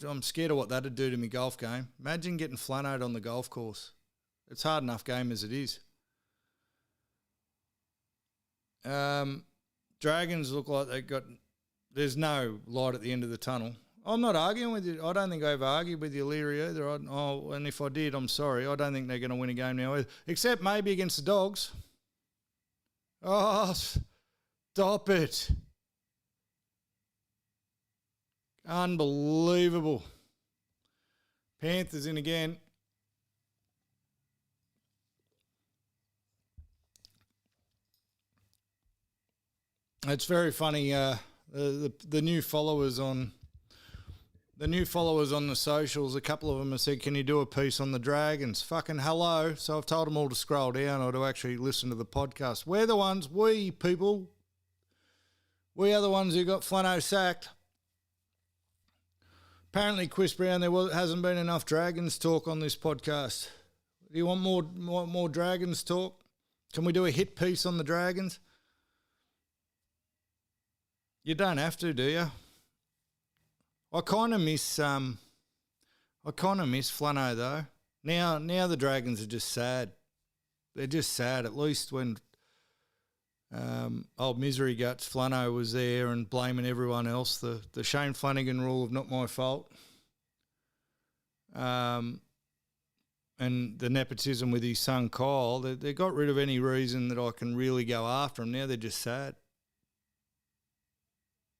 I'm scared of what that'd do to my golf game. Imagine getting flanoed on the golf course. It's a hard enough game as it is. Dragons look like there's no light at the end of the tunnel. I'm not arguing with you. I don't think I've argued with you, Leary, either. And if I did, I'm sorry. I don't think they're going to win a game now either, except maybe against the Dogs. Oh, stop it. Unbelievable. Panthers in again. It's very funny. The new followers on the socials, a couple of them have said, "Can you do a piece on the Dragons?" Fucking hello. So I've told them all to scroll down or to actually listen to the podcast. We're the ones, we people. We are the ones who got Flano sacked. Apparently, Chris Brown, hasn't been enough Dragons talk on this podcast. Do you want more Dragons talk? Can we do a hit piece on the Dragons? You don't have to, do you? I kind of miss Flano though. Now the Dragons are just sad. They're just sad. At least when old Misery Guts Flano was there and blaming everyone else. The Shane Flanagan rule of not my fault. And the nepotism with his son Kyle. They got rid of any reason that I can really go after him. Now they're just sad.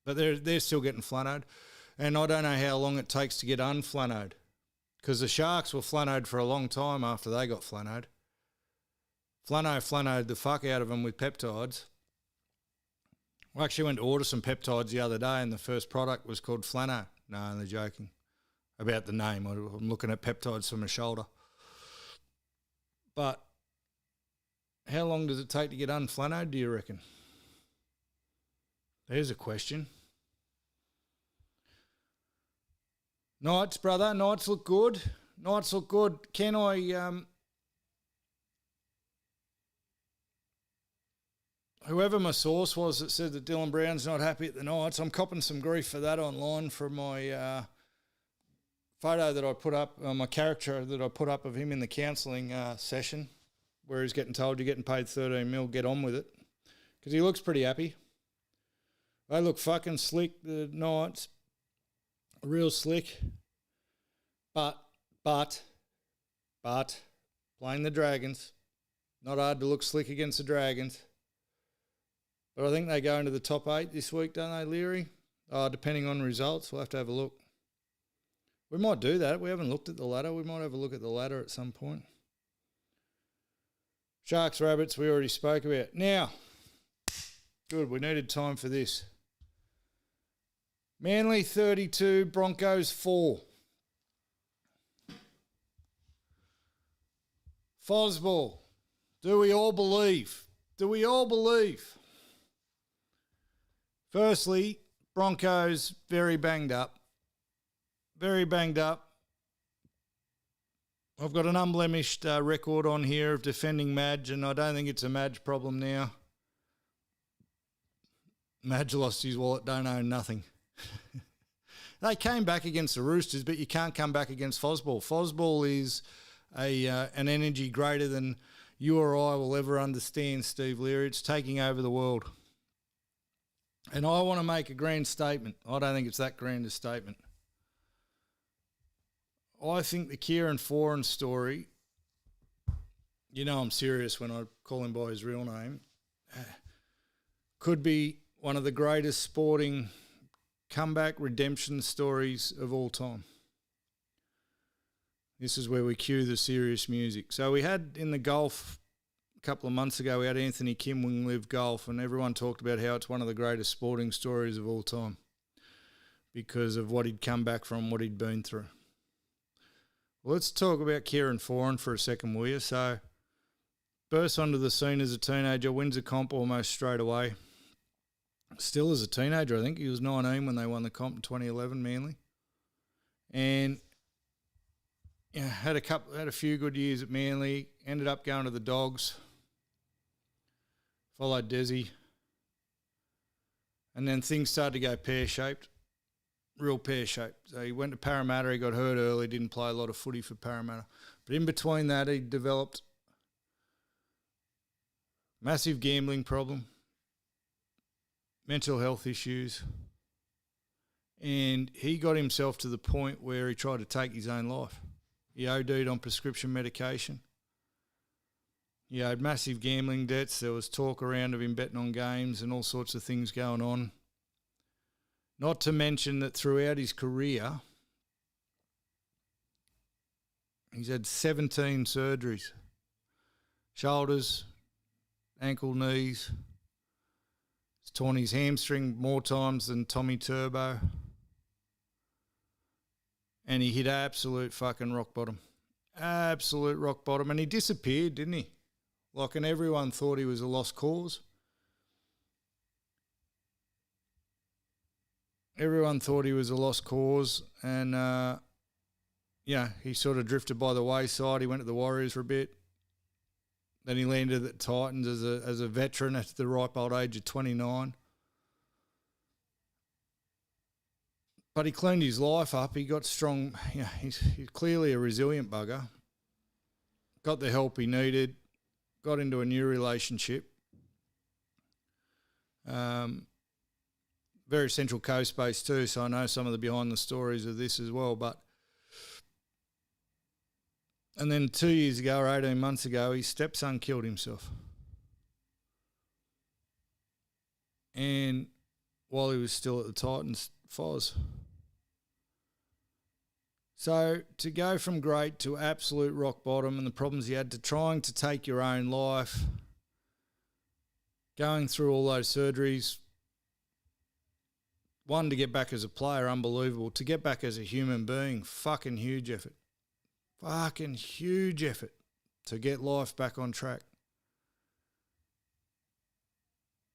But they're still getting flanoed. And I don't know how long it takes to get unflanoed. Because the Sharks were flanoed for a long time after they got flanoed. Flanoed the fuck out of them with peptides. I actually went to order some peptides the other day and the first product was called Flano. No, I'm only joking about the name. I'm looking at peptides from my shoulder. But How long does it take to get unflanoed, do you reckon? There's a question. Knights, brother. Knights look good. Knights look good. Can I... whoever my source was that said that Dylan Brown's not happy at the Knights, I'm copping some grief for that online for my photo that I put up, my character that I put up of him in the counselling session where he's getting told you're getting paid 13 mil, get on with it. Because he looks pretty happy. They look fucking slick, the Knights. Real slick. But, playing the Dragons. Not hard to look slick against the Dragons. But I think they go into the top 8 this week, don't they, Leary? Depending on results, we'll have to have a look. We might do that. We haven't looked at the ladder. We might have a look at the ladder at some point. Sharks, Rabbits, we already spoke about. Now, good, we needed time for this. Manly 32, Broncos 4. Fosball, do we all believe? Do we all believe? Firstly, Broncos very banged up. Very banged up. I've got an unblemished record on here of defending Madge, and I don't think it's a Madge problem now. Madge lost his wallet, don't own nothing. They came back against the Roosters, but you can't come back against Fosball. Fosball is an energy greater than you or I will ever understand, Steve Leary. It's taking over the world. And I want to make a grand statement. I don't think it's that grand a statement. I think the Kieran Foran story, you know I'm serious when I call him by his real name, could be one of the greatest sporting comeback redemption stories of all time. This is where we cue the serious music. So we had in the golf a couple of months ago, we had Anthony Kim win Live Golf, and everyone talked about how it's one of the greatest sporting stories of all time because of what he'd come back from, what he'd been through. Well, let's talk about Kieran Foran for a second, will you? So, bursts onto the scene as a teenager, wins a comp almost straight away. Still as a teenager, I think. He was 19 when they won the comp in 2011, Manly. And had a few good years at Manly, ended up going to the Dogs, followed Desi, and then things started to go pear-shaped, real pear-shaped. So he went to Parramatta, he got hurt early, didn't play a lot of footy for Parramatta. But in between that, he developed massive gambling problem, mental health issues, and he got himself to the point where he tried to take his own life. He OD'd on prescription medication. He had massive gambling debts. There was talk around of him betting on games and all sorts of things going on. Not to mention that throughout his career, he's had 17 surgeries. Shoulders, ankle, knees. He's torn his hamstring more times than Tommy Turbo. And he hit absolute fucking rock bottom. Absolute rock bottom. And he disappeared, didn't he? Like, and everyone thought he was a lost cause. Everyone thought he was a lost cause. And, he sort of drifted by the wayside. He went to the Warriors for a bit. Then he landed at the Titans as a veteran at the ripe old age of 29. But he cleaned his life up. He got strong. He's clearly a resilient bugger. Got the help he needed. Got into a new relationship. Very Central Coast based too, so I know some of the behind the stories of this as well. And then 2 years ago or 18 months ago, his stepson killed himself. And while he was still at the Titans, Foz. So to go from great to absolute rock bottom and the problems he had to trying to take your own life, going through all those surgeries, one, to get back as a player, unbelievable. To get back as a human being, fucking huge effort. Fucking huge effort to get life back on track.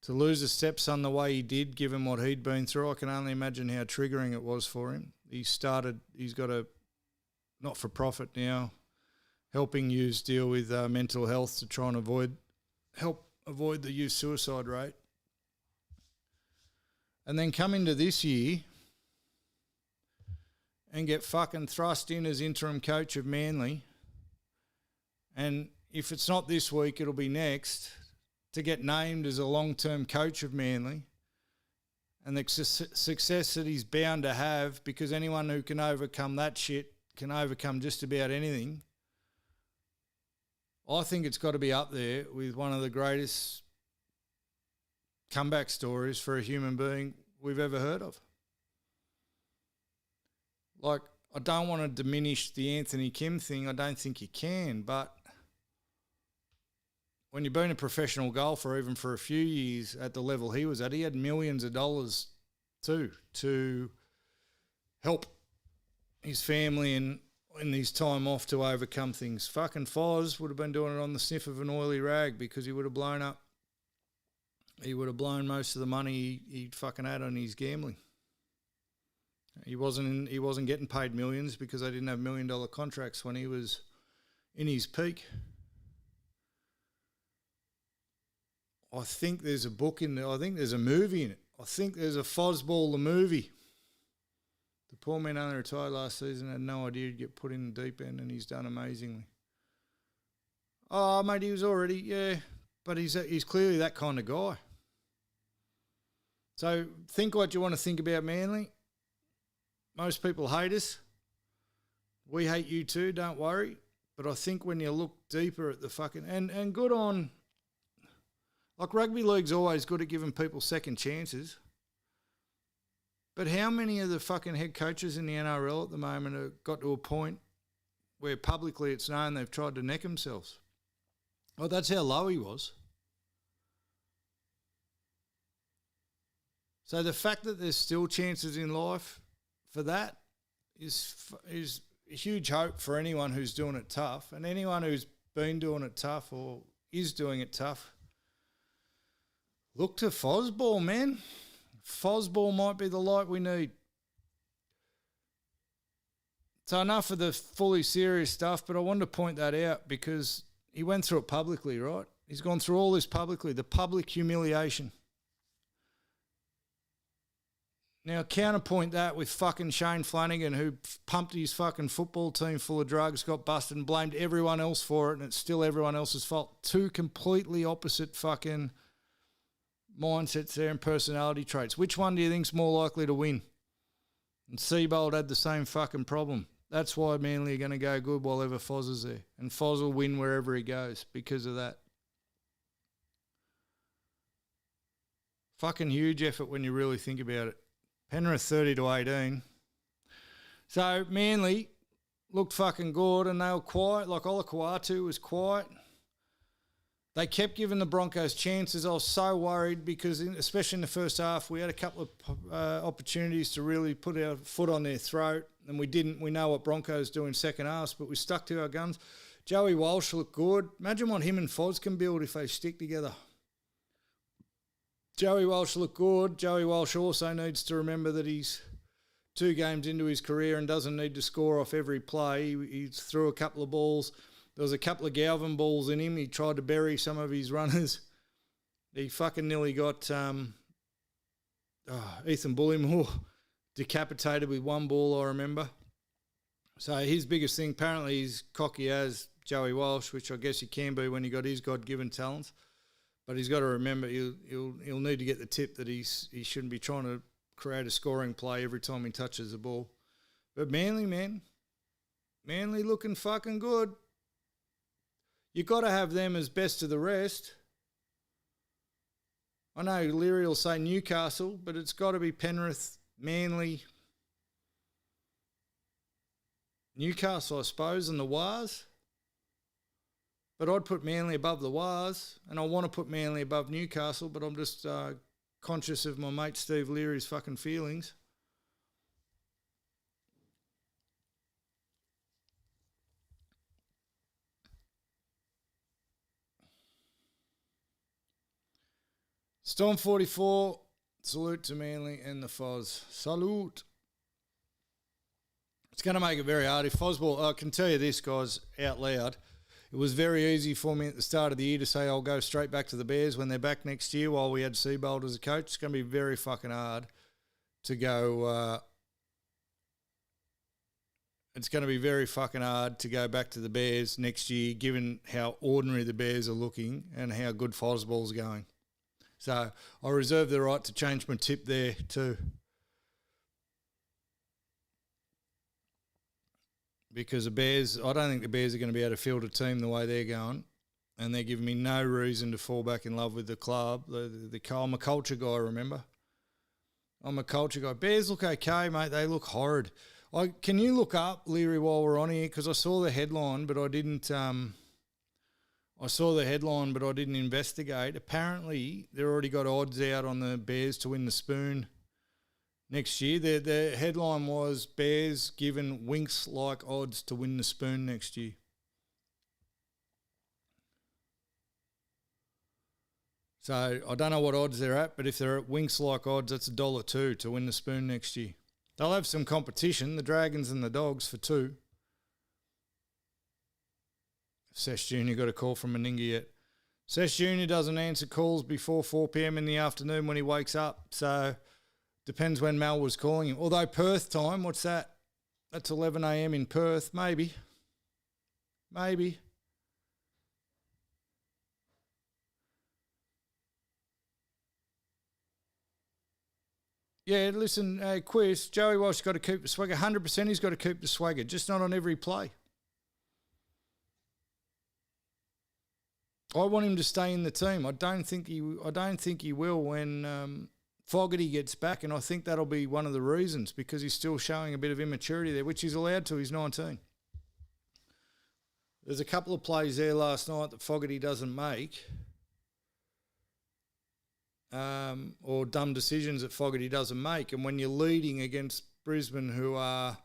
To lose a stepson the way he did, given what he'd been through, I can only imagine how triggering it was for him. He's got a not-for-profit now, helping youths deal with mental health to try and help avoid the youth suicide rate. And then come into this year and get fucking thrust in as interim coach of Manly. And if it's not this week, it'll be next, to get named as a long-term coach of Manly, and the success that he's bound to have, because anyone who can overcome that shit can overcome just about anything. I think it's got to be up there with one of the greatest comeback stories for a human being we've ever heard of. Like, I don't want to diminish the Anthony Kim thing. I don't think you can, but when you've been a professional golfer, even for a few years at the level he was at, he had millions of dollars too to help his family in his time off to overcome things. Fucking Foz would have been doing it on the sniff of an oily rag, because he would have blown most of the money he fucking had on his gambling. He wasn't getting paid millions because they didn't have $1 million contracts when he was in his peak. I think there's a book in there. I think there's a movie in it. I think there's a Fozball the movie. The poor man only retired last season, had no idea he'd get put in the deep end, and he's done amazingly. Oh, mate, he was already, yeah, but he's clearly that kind of guy. So think what you want to think about Manly. Most people hate us. We hate you too, don't worry. But I think when you look deeper at the fucking... And good on... Like, rugby league's always good at giving people second chances. But how many of the fucking head coaches in the NRL at the moment have got to a point where publicly it's known they've tried to neck themselves? Well, that's how low he was. So the fact that there's still chances in life for that is a huge hope for anyone who's doing it tough. And anyone who's been doing it tough or is doing it tough, look to Fozball, man. Fozball might be the light we need. So enough of the fully serious stuff, but I wanted to point that out because he went through it publicly, right? He's gone through all this publicly, the public humiliation. Now, counterpoint that with fucking Shane Flanagan, who pumped his fucking football team full of drugs, got busted and blamed everyone else for it, and it's still everyone else's fault. Two completely opposite fucking mindsets there and personality traits. Which one do you think's more likely to win? And Seabold had the same fucking problem. That's why Manly are going to go good while ever Foz is there. And Foz will win wherever he goes because of that. Fucking huge effort when you really think about it. Penrith 30-18. So Manly looked fucking good and they were quiet. Like Olakau'atu was quiet. They kept giving the Broncos chances. I was so worried because, especially in the first half, we had a couple of opportunities to really put our foot on their throat, and we didn't. We know what Broncos do in second halves, but we stuck to our guns. Joey Walsh looked good. Imagine what him and Foz can build if they stick together. Joey Walsh looked good. Joey Walsh also needs to remember that he's 2 games into his career and doesn't need to score off every play. He threw a couple of balls. There was a couple of Galvin balls in him. He tried to bury some of his runners. He fucking nearly got Ethan Bullimore decapitated with one ball, I remember. So his biggest thing, apparently he's cocky as Joey Walsh, which I guess he can be when he got his God-given talents. But he's got to remember he'll need to get the tip that he shouldn't be trying to create a scoring play every time he touches the ball. But Manly, man, Manly looking fucking good. You got to have them as best of the rest. I know Leary will say Newcastle, but it's got to be Penrith, Manly, Newcastle, I suppose, and the Wars. But I'd put Manly above the Wars, and I want to put Manly above Newcastle, but I'm just conscious of my mate Steve Leary's fucking feelings. Storm 44, salute to Manly and the Foz. Salute. It's going to make it very hard. If Fozball, I can tell you this, guys, out loud, it was very easy for me at the start of the year to say I'll go straight back to the Bears when they're back next year while we had Seabold as a coach. It's going to be very fucking hard to go... it's going to be very fucking hard to go back to the Bears next year given how ordinary the Bears are looking and how good Fozball's going. So I reserve the right to change my tip there too. Because the Bears, I don't think the Bears are going to be able to field a team the way they're going, and they're giving me no reason to fall back in love with the club. I'm a culture guy, remember? I'm a culture guy. Bears look okay, mate. They look horrid. Can you look up Leary while we're on here? Because I saw the headline, but I didn't. I saw the headline, but I didn't investigate. Apparently, they've already got odds out on the Bears to win the Spoon next year. The headline was Bears given Winx-like odds to win the Spoon next year. So I don't know what odds they're at, but if they're at Winx-like odds, that's $1.02 to win the Spoon next year. They'll have some competition, the Dragons and the Dogs for $2. Sesh Jr. got a call from Meninga yet. Sesh Jr. doesn't answer calls before 4 p.m. in the afternoon when he wakes up, so depends when Mel was calling him. Although Perth time, what's that? That's 11 a.m. in Perth, maybe. Maybe. Yeah, listen, Quiz, Joey Walsh got to keep the swagger. 100% he's got to keep the swagger, just not on every play. I want him to stay in the team. I don't think he will when Fogarty gets back, and I think that'll be one of the reasons because he's still showing a bit of immaturity there, which he's allowed to. He's 19. There's a couple of plays there last night that Fogarty doesn't make. Or dumb decisions that Fogarty doesn't make. And when you're leading against Brisbane, who are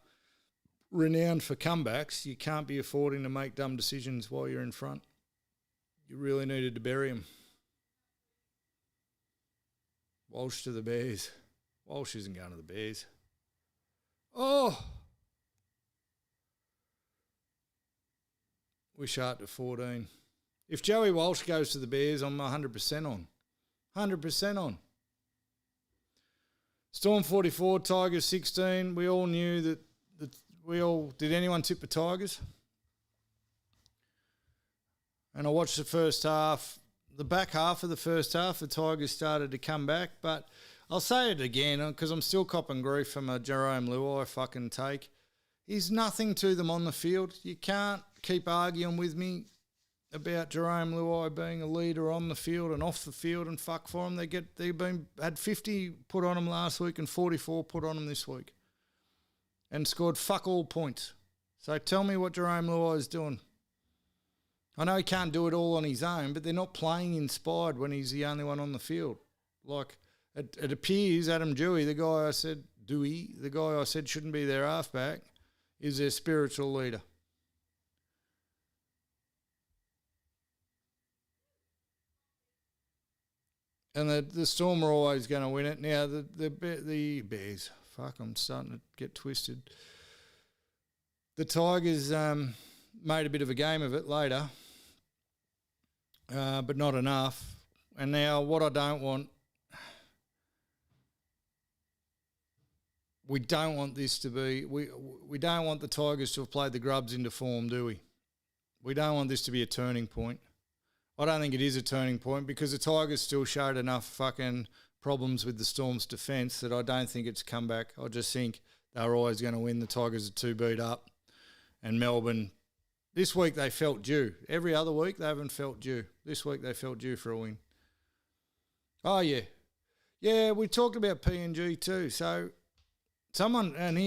renowned for comebacks, you can't be affording to make dumb decisions while you're in front. You really needed to bury him. Walsh to the Bears. Walsh isn't going to the Bears. Oh! Wishart to 14. If Joey Walsh goes to the Bears, I'm 100% on. 100% on. Storm 44, Tigers 16. We all knew that did anyone tip the Tigers? And I watched the first half. The back half of the first half, the Tigers started to come back. But I'll say it again because I'm still copping grief from a Jerome Luai fucking take. He's nothing to them on the field. You can't keep arguing with me about Jerome Luai being a leader on the field and off the field and fuck for them. Had 50 put on them last week and 44 put on them this week and scored fuck all points. So tell me what Jerome Luai is doing. I know he can't do it all on his own, but they're not playing inspired when he's the only one on the field. Like, it appears Adam Dewey, the guy I said shouldn't be their halfback, is their spiritual leader. And the Storm are always going to win it. Now, the Bears, fuck, I'm starting to get twisted. The Tigers made a bit of a game of it later, but not enough. And now what I don't want, we don't want this to be, we don't want the Tigers to have played the grubs into form, do we? We don't want this to be a turning point. I don't think it is a turning point because the Tigers still showed enough fucking problems with the Storm's defence that I don't think it's come back. I just think they're always going to win. The Tigers are too beat up. And Melbourne, this week they felt due. Every other week they haven't felt due. This week they felt due for a win. Oh, yeah. Yeah, we talked about PNG too. So someone, and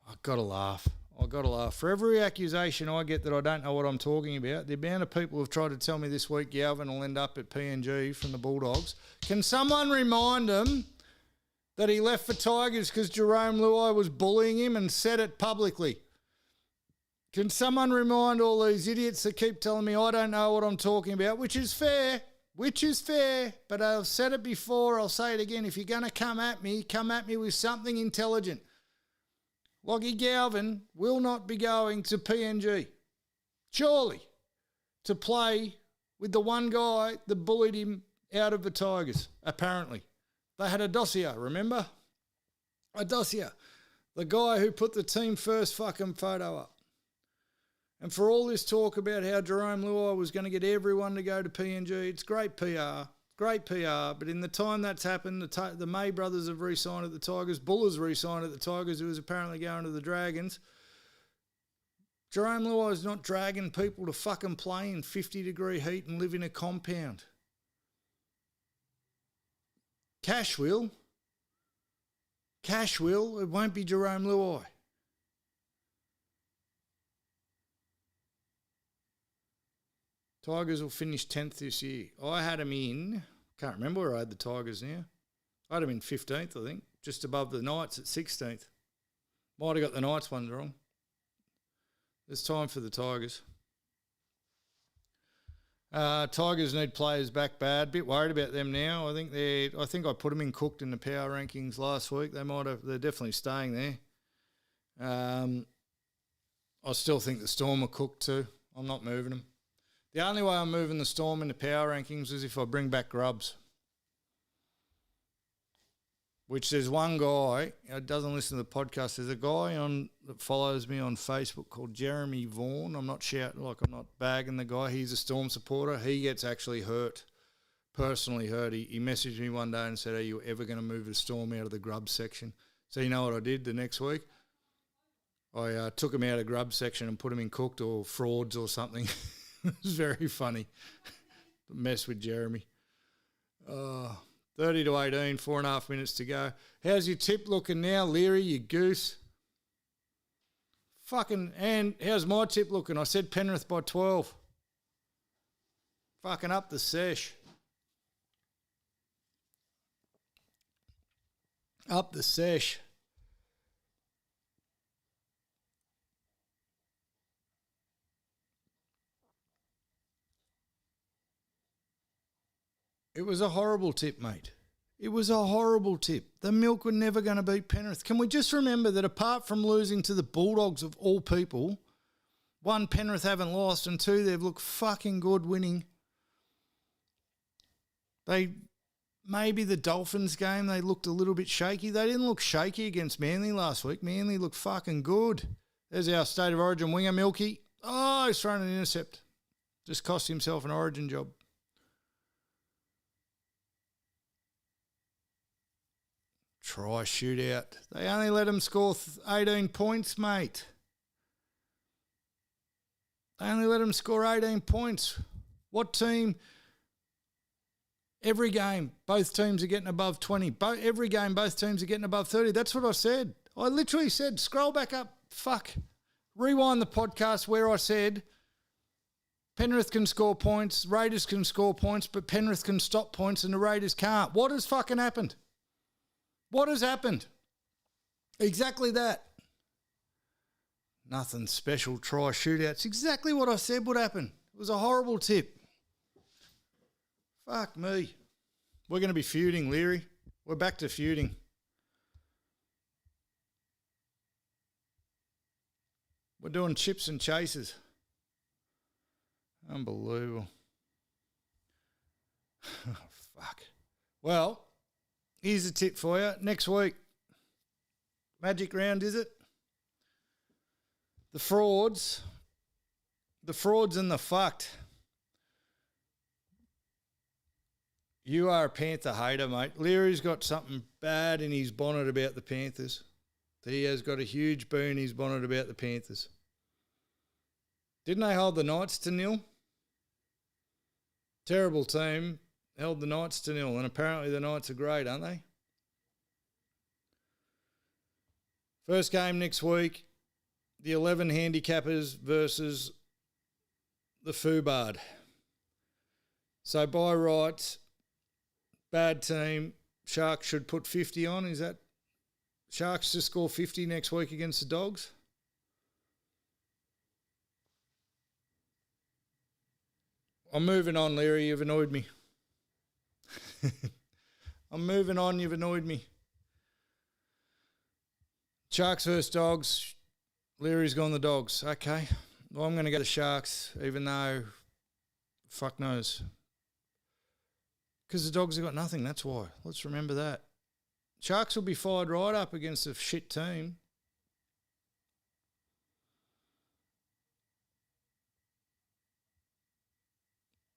I've got to laugh. For every accusation I get that I don't know what I'm talking about, the amount of people who've tried to tell me this week Galvin will end up at PNG from the Bulldogs. Can someone remind him that he left for Tigers because Jerome Luai was bullying him and said it publicly? Can someone remind all these idiots that keep telling me I don't know what I'm talking about, which is fair. which is fair, but I've said it before, I'll say it again. If you're going to come at me with something intelligent. Lockie Galvin will not be going to PNG, surely, to play with the one guy that bullied him out of the Tigers, apparently. They had a dossier, remember? A dossier. The guy who put the team first fucking photo up. And for all this talk about how Jerome Luai was going to get everyone to go to PNG, it's great PR. Great PR, but in the time that's happened, the May brothers have re-signed at the Tigers. Buller's re-signed at the Tigers, who was apparently going to the Dragons. Jerome Luai is not dragging people to fucking play in 50-degree heat and live in a compound. Cash will. Cash will. It won't be Jerome Luai. Tigers will finish 10th this year. I had them in, can't remember where I had the Tigers now. I had them in 15th, I think, just above the Knights at 16th. Might have got the Knights ones wrong. There's time for the Tigers. Tigers need players back bad. Bit worried about them now. I think I put them in cooked in the power rankings last week. They're definitely staying there. I still think the Storm are cooked too. I'm not moving them. The only way I'm moving the Storm in the power rankings is if I bring back Grubbs. Which there's one guy, that doesn't listen to the podcast, there's a guy that follows me on Facebook called Jeremy Vaughan. I'm not shouting, I'm not bagging the guy. He's a Storm supporter. He gets actually hurt, personally hurt. He messaged me one day and said, are you ever going to move the Storm out of the Grubbs section? So you know what I did the next week? I took him out of Grubbs section and put him in cooked or frauds or something. It was very funny. Mess with Jeremy. 30 to 18, 4.5 minutes to go. How's your tip looking now, Leary, you goose? And how's my tip looking? I said Penrith by 12. Fucking up the sesh. Up the sesh. It was a horrible tip, mate. It was a horrible tip. The Milk were never going to beat Penrith. Can we just remember that apart from losing to the Bulldogs of all people, one, Penrith haven't lost, and two, they've looked fucking good winning. Maybe the Dolphins game, they looked a little bit shaky. They didn't look shaky against Manly last week. Manly looked fucking good. There's our State of Origin winger, Milky. Oh, he's thrown an intercept. Just cost himself an Origin job. Try shootout. They only let them score 18 points, mate. They only let them score 18 points. What team? Every game, both teams are getting above 20. Every game, both teams are getting above 30. That's what I said. I literally said, scroll back up. Rewind the podcast where I said Penrith can score points, Raiders can score points, but Penrith can stop points and the Raiders can't. What has fucking happened? What has happened? Exactly that. Nothing special, try shootouts. Exactly what I said would happen. It was a horrible tip. Fuck me. We're going to be feuding, Leary. We're back to feuding. We're doing chips and chases. Unbelievable. Fuck. Well, here's a tip for you. Next week, Magic Round, is it? The frauds and the fucked. You are a Panther hater, mate. Leary's got something bad in his bonnet about the Panthers. He has got a huge boo in his bonnet about the Panthers. Didn't they hold the Knights to 0? Terrible team. Held the Knights to 0, and apparently the Knights are great, aren't they? First game next week, the 11 Handicappers versus the Foobard. So by rights, bad team. Sharks should put 50 on. Is that Sharks to score 50 next week against the Dogs? I'm moving on, Leary. You've annoyed me. I'm moving on. You've annoyed me. Sharks versus Dogs. Leary's gone the Dogs. Okay. Well, I'm going to go the Sharks, even though fuck knows. Because the Dogs have got nothing, that's why. Let's remember that. Sharks will be fired right up against a shit team.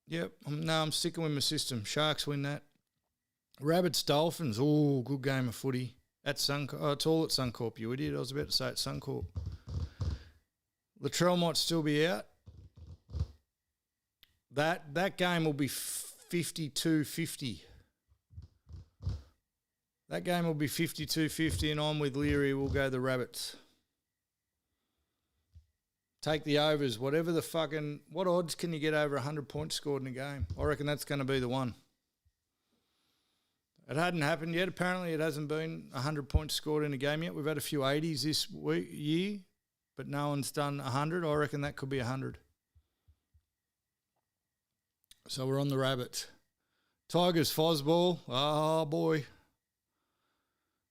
Yep, I'm sticking with my system. Sharks win that. Rabbits, Dolphins. Oh, good game of footy. At Suncorp. Oh, it's all at Suncorp, you idiot. I was about to say at Suncorp. Latrell might still be out. That game will be 52-50. That game will be 52-50, and I'm with Leary. We'll go the Rabbits. Take the overs. Whatever the fucking... What odds can you get over 100 points scored in a game? I reckon that's going to be the one. It hadn't happened yet. Apparently it hasn't been 100 points scored in a game yet. We've had a few 80s this year, but no one's done 100. I reckon that could be 100. So we're on the Rabbits. Tigers, Fosball. Oh, boy.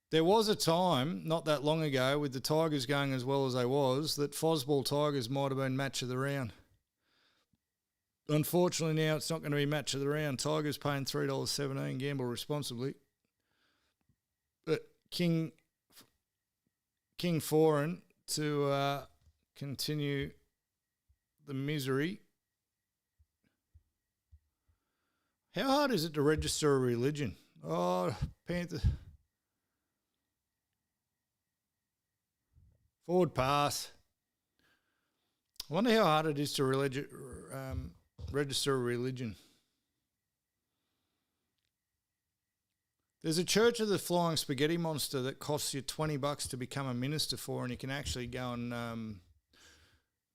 There was a time, not that long ago, with the Tigers going as well as they was, that Fosball Tigers might have been match of the round. Unfortunately, now it's not going to be match of the round. Tigers paying $3.17. Gamble responsibly. But King Foreign to continue the misery. How hard is it to register a religion? Oh, Panthers. Forward pass. I wonder how hard it is to register a religion. There's a Church of the Flying Spaghetti Monster that costs you $20 to become a minister for, and you can actually go and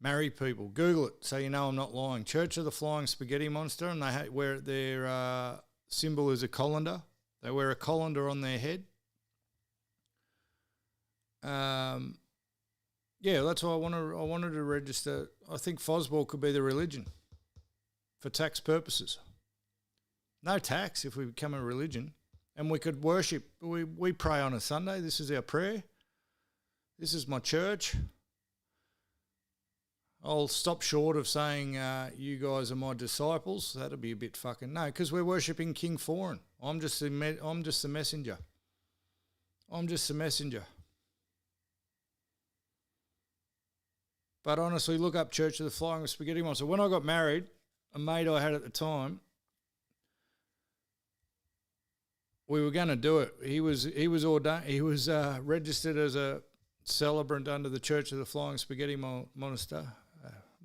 marry people. Google it so you know I'm not lying. Church of the Flying Spaghetti Monster, and they wear their symbol is a colander. They wear a colander on their head. Yeah, that's why I wanted to register. I think Fosball could be the religion for tax purposes. No tax if we become a religion. And we could worship. We pray on a Sunday. This is our prayer. This is my church. I'll stop short of saying you guys are my disciples. That'd be a bit fucking... No, because we're worshipping King Foreign. I'm just the messenger. I'm just the messenger. But honestly, look up Church of the Flying Spaghetti Monster. When I got married, a mate I had at the time, we were going to do it. He was ordained. He was registered as a celebrant under the Church of the Flying Spaghetti Monster.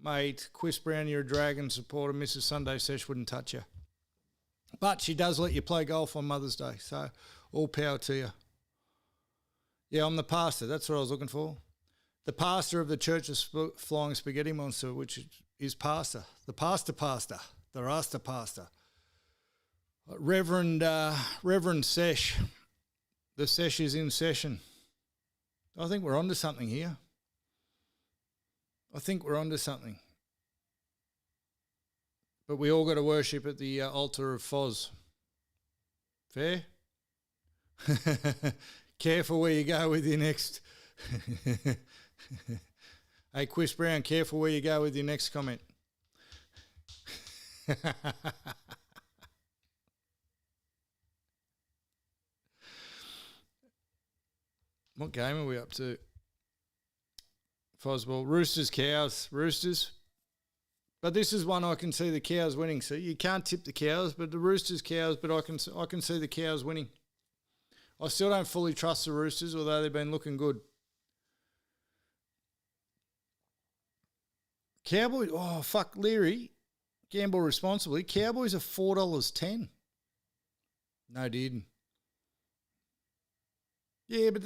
Mate, Quiz Brown, you're a Dragon supporter. Mrs. Sunday Sesh wouldn't touch you. But she does let you play golf on Mother's Day, so all power to you. Yeah, I'm the pastor. That's what I was looking for. The pastor of the Church of Flying Spaghetti Monster, which is pastor. The pastor, the Rasta pastor. Reverend Sesh. The Sesh is in session. I think we're onto something here. But we all got to worship at the altar of Foz. Fair? Careful where you go with your next... Hey, Quiz Brown, careful where you go with your next comment. What game are we up to? Fosball. Roosters, Cows. Roosters. But this is one I can see the Cows winning. So you can't tip the Cows, but the Roosters, Cows, but I can see the Cows winning. I still don't fully trust the Roosters, although they've been looking good. Cowboys, oh, fuck, Leary. Gamble responsibly. Cowboys are $4.10. No, didn't. Yeah, but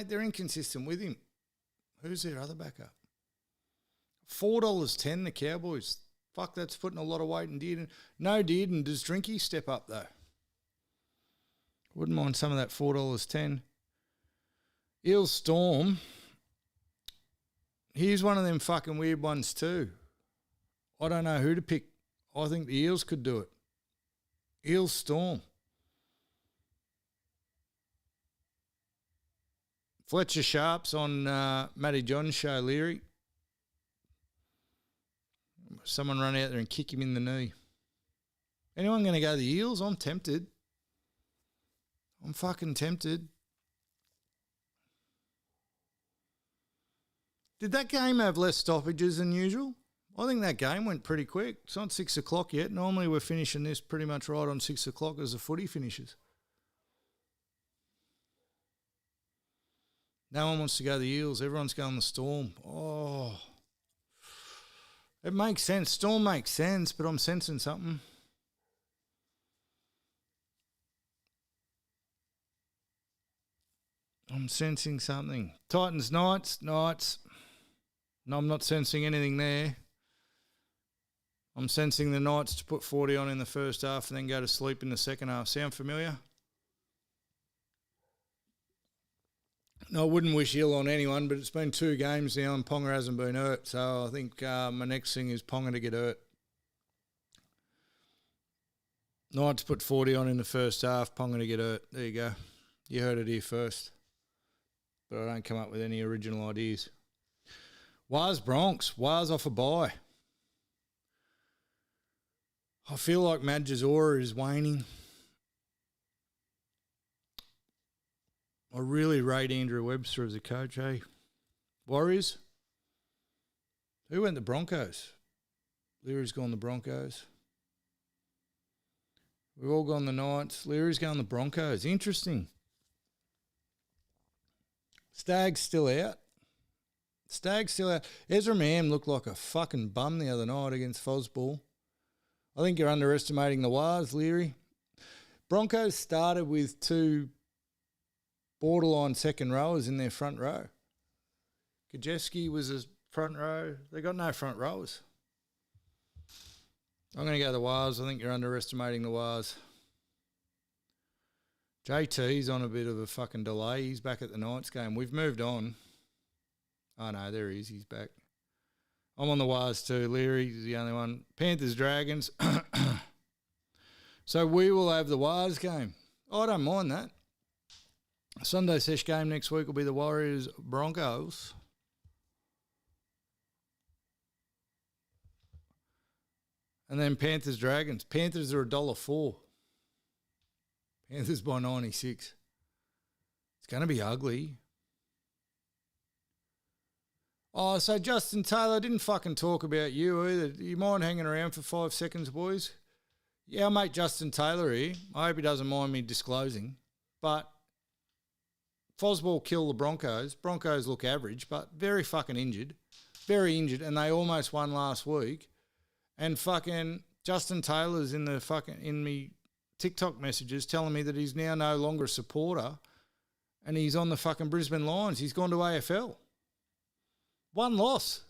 they're inconsistent with him. Who's their other backup? $4.10, the Cowboys. Fuck, that's putting a lot of weight in Dearden. No, Dearden. Does Drinky step up, though? Wouldn't mind some of that $4.10. Eels Storm. Here's one of them fucking weird ones too. I don't know who to pick. I think the Eels could do it. Eels Storm. Fletcher Sharps on Matty John's show, Leary. Someone run out there and kick him in the knee. Anyone going to go the Eels? I'm tempted. I'm fucking tempted. Did that game have less stoppages than usual? I think that game went pretty quick. It's not 6 o'clock yet. Normally we're finishing this pretty much right on 6 o'clock as the footy finishes. No one wants to go the Eels. Everyone's going the Storm. Oh. It makes sense. Storm makes sense, but I'm sensing something. I'm sensing something. Titans, Knights. No, I'm not sensing anything there. I'm sensing the Knights to put 40 on in the first half and then go to sleep in the second half. Sound familiar? No, I wouldn't wish ill on anyone, but it's been 2 games now and Ponga hasn't been hurt. So I think my next thing is Ponga to get hurt. Knights put 40 on in the first half, Ponga to get hurt. There you go. You heard it here first. But I don't come up with any original ideas. Waz Bronx. Waz off a bye. I feel like Madge's aura is waning. I really rate Andrew Webster as a coach, eh? Warriors? Who went the Broncos? Leary's gone the Broncos. We've all gone the Knights. Leary's going the Broncos. Interesting. Stag's still out. Ezra Mam looked like a fucking bum the other night against Fosball. I think you're underestimating the Wars, Leary. Broncos started with 2 borderline second rowers in their front row. Kajeski was a front row. They got no front rowers. I'm going to go the Wars. I think you're underestimating the Wars. JT's on a bit of a fucking delay. He's back at the Knights game. We've moved on. Oh, no, there he is. He's back. I'm on the Wars too. Leary's the only one. Panthers, Dragons. So we will have the Wars game. I don't mind that. Sunday Sesh game next week will be the Warriors, Broncos. And then Panthers, Dragons. Panthers are $1.04. Panthers by 96. It's going to be ugly. Oh, so Justin Taylor, didn't fucking talk about you either. Do you mind hanging around for 5 seconds, boys? Yeah, our mate Justin Taylor here. I hope he doesn't mind me disclosing. But Fosball killed the Broncos. Broncos look average, but very fucking injured. Very injured, and they almost won last week. And fucking Justin Taylor's in me TikTok messages telling me that he's now no longer a supporter and he's on the fucking Brisbane Lions. He's gone to AFL. 1 loss.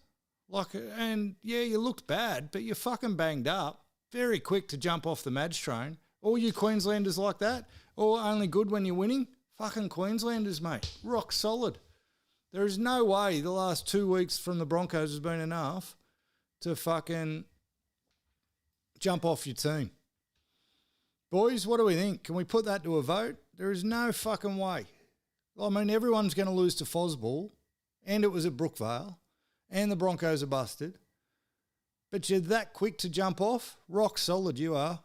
And yeah, you looked bad, but you're fucking banged up. Very quick to jump off the Madge train. All you Queenslanders like that? Or only good when you're winning? Fucking Queenslanders, mate. Rock solid. There is no way the last 2 weeks from the Broncos has been enough to fucking jump off your team. Boys, what do we think? Can we put that to a vote? There is no fucking way. I mean, everyone's going to lose to Fosball, and it was at Brookvale, and the Broncos are busted. But you're that quick to jump off? Rock solid you are.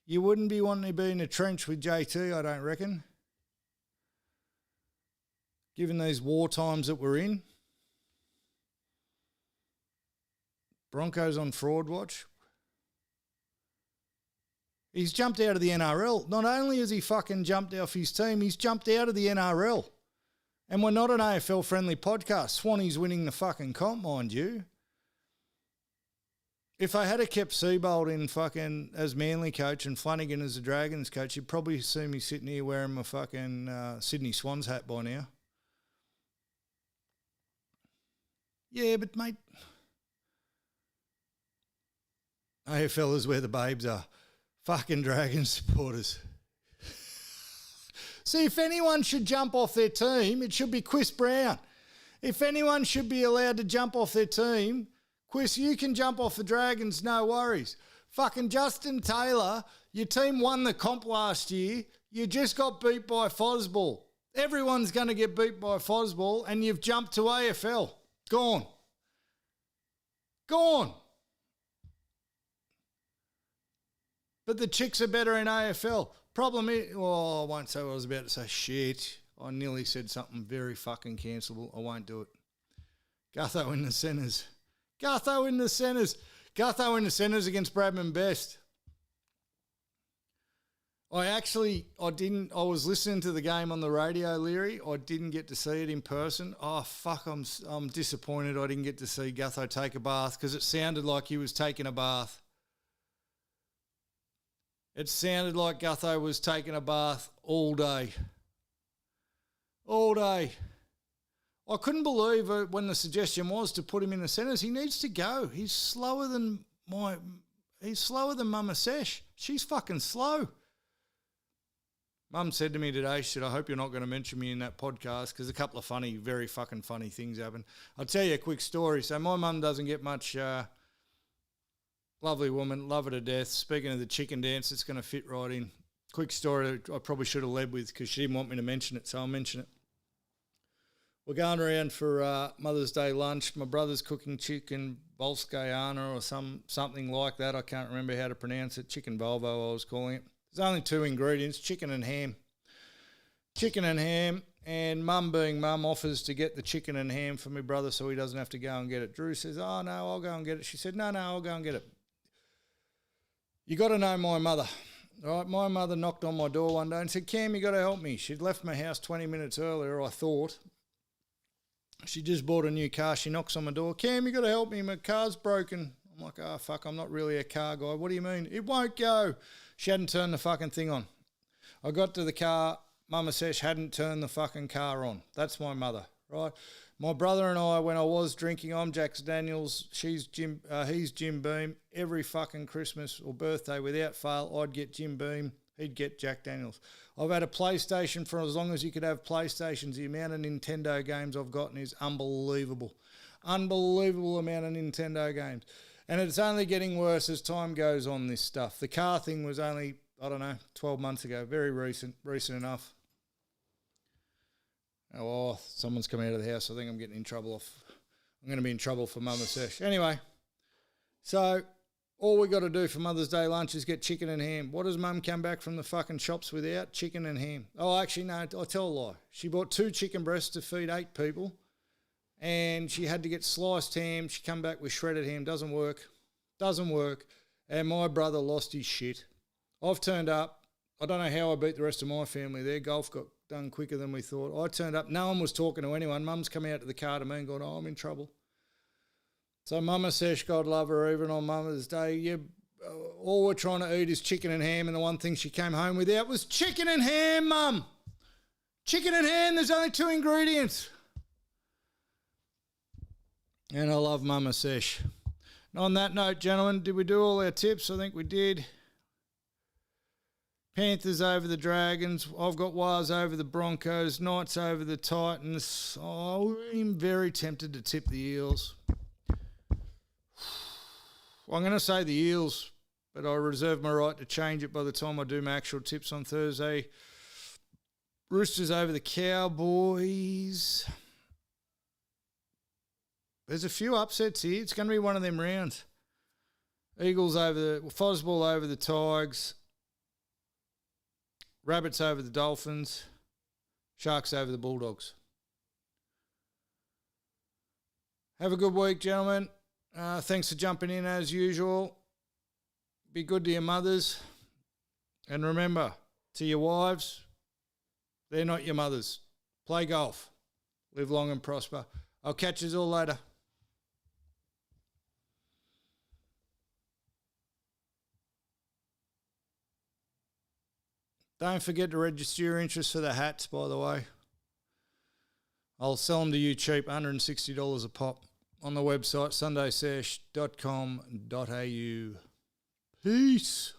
You wouldn't be wanting to be in a trench with JT, I don't reckon. Given these war times that we're in. Broncos on fraud watch. He's jumped out of the NRL. Not only has he fucking jumped off his team, he's jumped out of the NRL. And we're not an AFL-friendly podcast. Swanee's winning the fucking comp, mind you. If I had kept Seabold in fucking as Manly coach and Flanagan as the Dragons coach, you'd probably see me sitting here wearing my fucking Sydney Swans hat by now. Yeah, but mate, AFL is where the babes are. Fucking Dragons supporters. See, if anyone should jump off their team, it should be Chris Brown. If anyone should be allowed to jump off their team, Chris, you can jump off the Dragons, no worries. Fucking Justin Taylor, your team won the comp last year. You just got beat by Fosball. Everyone's going to get beat by Fosball and you've jumped to AFL. Gone. Gone. But the chicks are better in AFL. Problem is, I won't say what I was about to say. Shit. I nearly said something very fucking cancelable. I won't do it. Gutho in the centres. Gutho in the centres. Gutho in the centres against Bradman Best. I was listening to the game on the radio, Leary. I didn't get to see it in person. Oh, fuck, I'm disappointed I didn't get to see Gutho take a bath because it sounded like he was taking a bath. It sounded like Gutho was taking a bath all day. All day. I couldn't believe it when the suggestion was to put him in the centres. He needs to go. He's slower than Mumma Sesh. She's fucking slow. Mum said to me today, she said, I hope you're not going to mention me in that podcast because a couple of very fucking funny things happened. I'll tell you a quick story. So my mum doesn't get much, lovely woman, love her to death. Speaking of the chicken dance, it's going to fit right in. Quick story I probably should have led with because she didn't want me to mention it, so I'll mention it. We're going around for Mother's Day lunch. My brother's cooking chicken Volskayana or something like that. I can't remember how to pronounce it. Chicken Volvo, I was calling it. There's only 2 ingredients, chicken and ham. Chicken and ham, and Mum being Mum offers to get the chicken and ham for my brother so he doesn't have to go and get it. Drew says, oh, no, I'll go and get it. She said, no, I'll go and get it. You got to know my mother. All right, my mother knocked on my door one day and said, Cam, you got to help me. She'd left my house 20 minutes earlier, I thought. She just bought a new car. She knocks on my door. Cam, you got to help me. My car's broken. I'm like, oh, fuck, I'm not really a car guy. What do you mean? It won't go. She hadn't turned the fucking thing on. I got to the car. Mumma Sesh hadn't turned the fucking car on. That's my mother, right? My brother and I, when I was drinking, I'm Jack Daniels. He's Jim Beam. Every fucking Christmas or birthday, without fail, I'd get Jim Beam. He'd get Jack Daniels. I've had a PlayStation for as long as you could have PlayStations. The amount of Nintendo games I've gotten is unbelievable. Unbelievable amount of Nintendo games. And it's only getting worse as time goes on, this stuff. The car thing was only, 12 months ago. Very recent enough. Oh, someone's come out of the house. I think I'm getting in trouble. I'm going to be in trouble for Mumma Sesh. Anyway, so all we got to do for Mother's Day lunch is get chicken and ham. What does Mum come back from the fucking shops without? Chicken and ham. Oh, actually, no, I'll tell a lie. She bought 2 chicken breasts to feed 8 people. And she had to get sliced ham. She come back with shredded ham. Doesn't work. And my brother lost his shit. I've turned up. I don't know how I beat the rest of my family there. Golf got done quicker than we thought. I turned up. No one was talking to anyone. Mum's come out to the car to me and gone, oh, I'm in trouble. So Mumma Sesh, God love her, even on Mother's Day, all we're trying to eat is chicken and ham, and the one thing she came home without was chicken and ham, Mum. Chicken and ham, there's only 2 ingredients. And I love Mumma Sesh. And on that note, gentlemen, did we do all our tips? I think we did. Panthers over the Dragons. I've got Wires over the Broncos. Knights over the Titans. Oh, I'm very tempted to tip the Eels. I'm going to say the Eels, but I reserve my right to change it by the time I do my actual tips on Thursday. Roosters over the Cowboys. There's a few upsets here. It's going to be one of them rounds. Eagles over the Fosball over the Tigers. Rabbits over the Dolphins. Sharks over the Bulldogs. Have a good week, gentlemen. Thanks for jumping in as usual. Be good to your mothers. And remember, to your wives, they're not your mothers. Play golf. Live long and prosper. I'll catch you all later. Don't forget to register your interest for the hats, by the way. I'll sell them to you cheap, $160 a pop, on the website sundaysesh.com.au. Peace.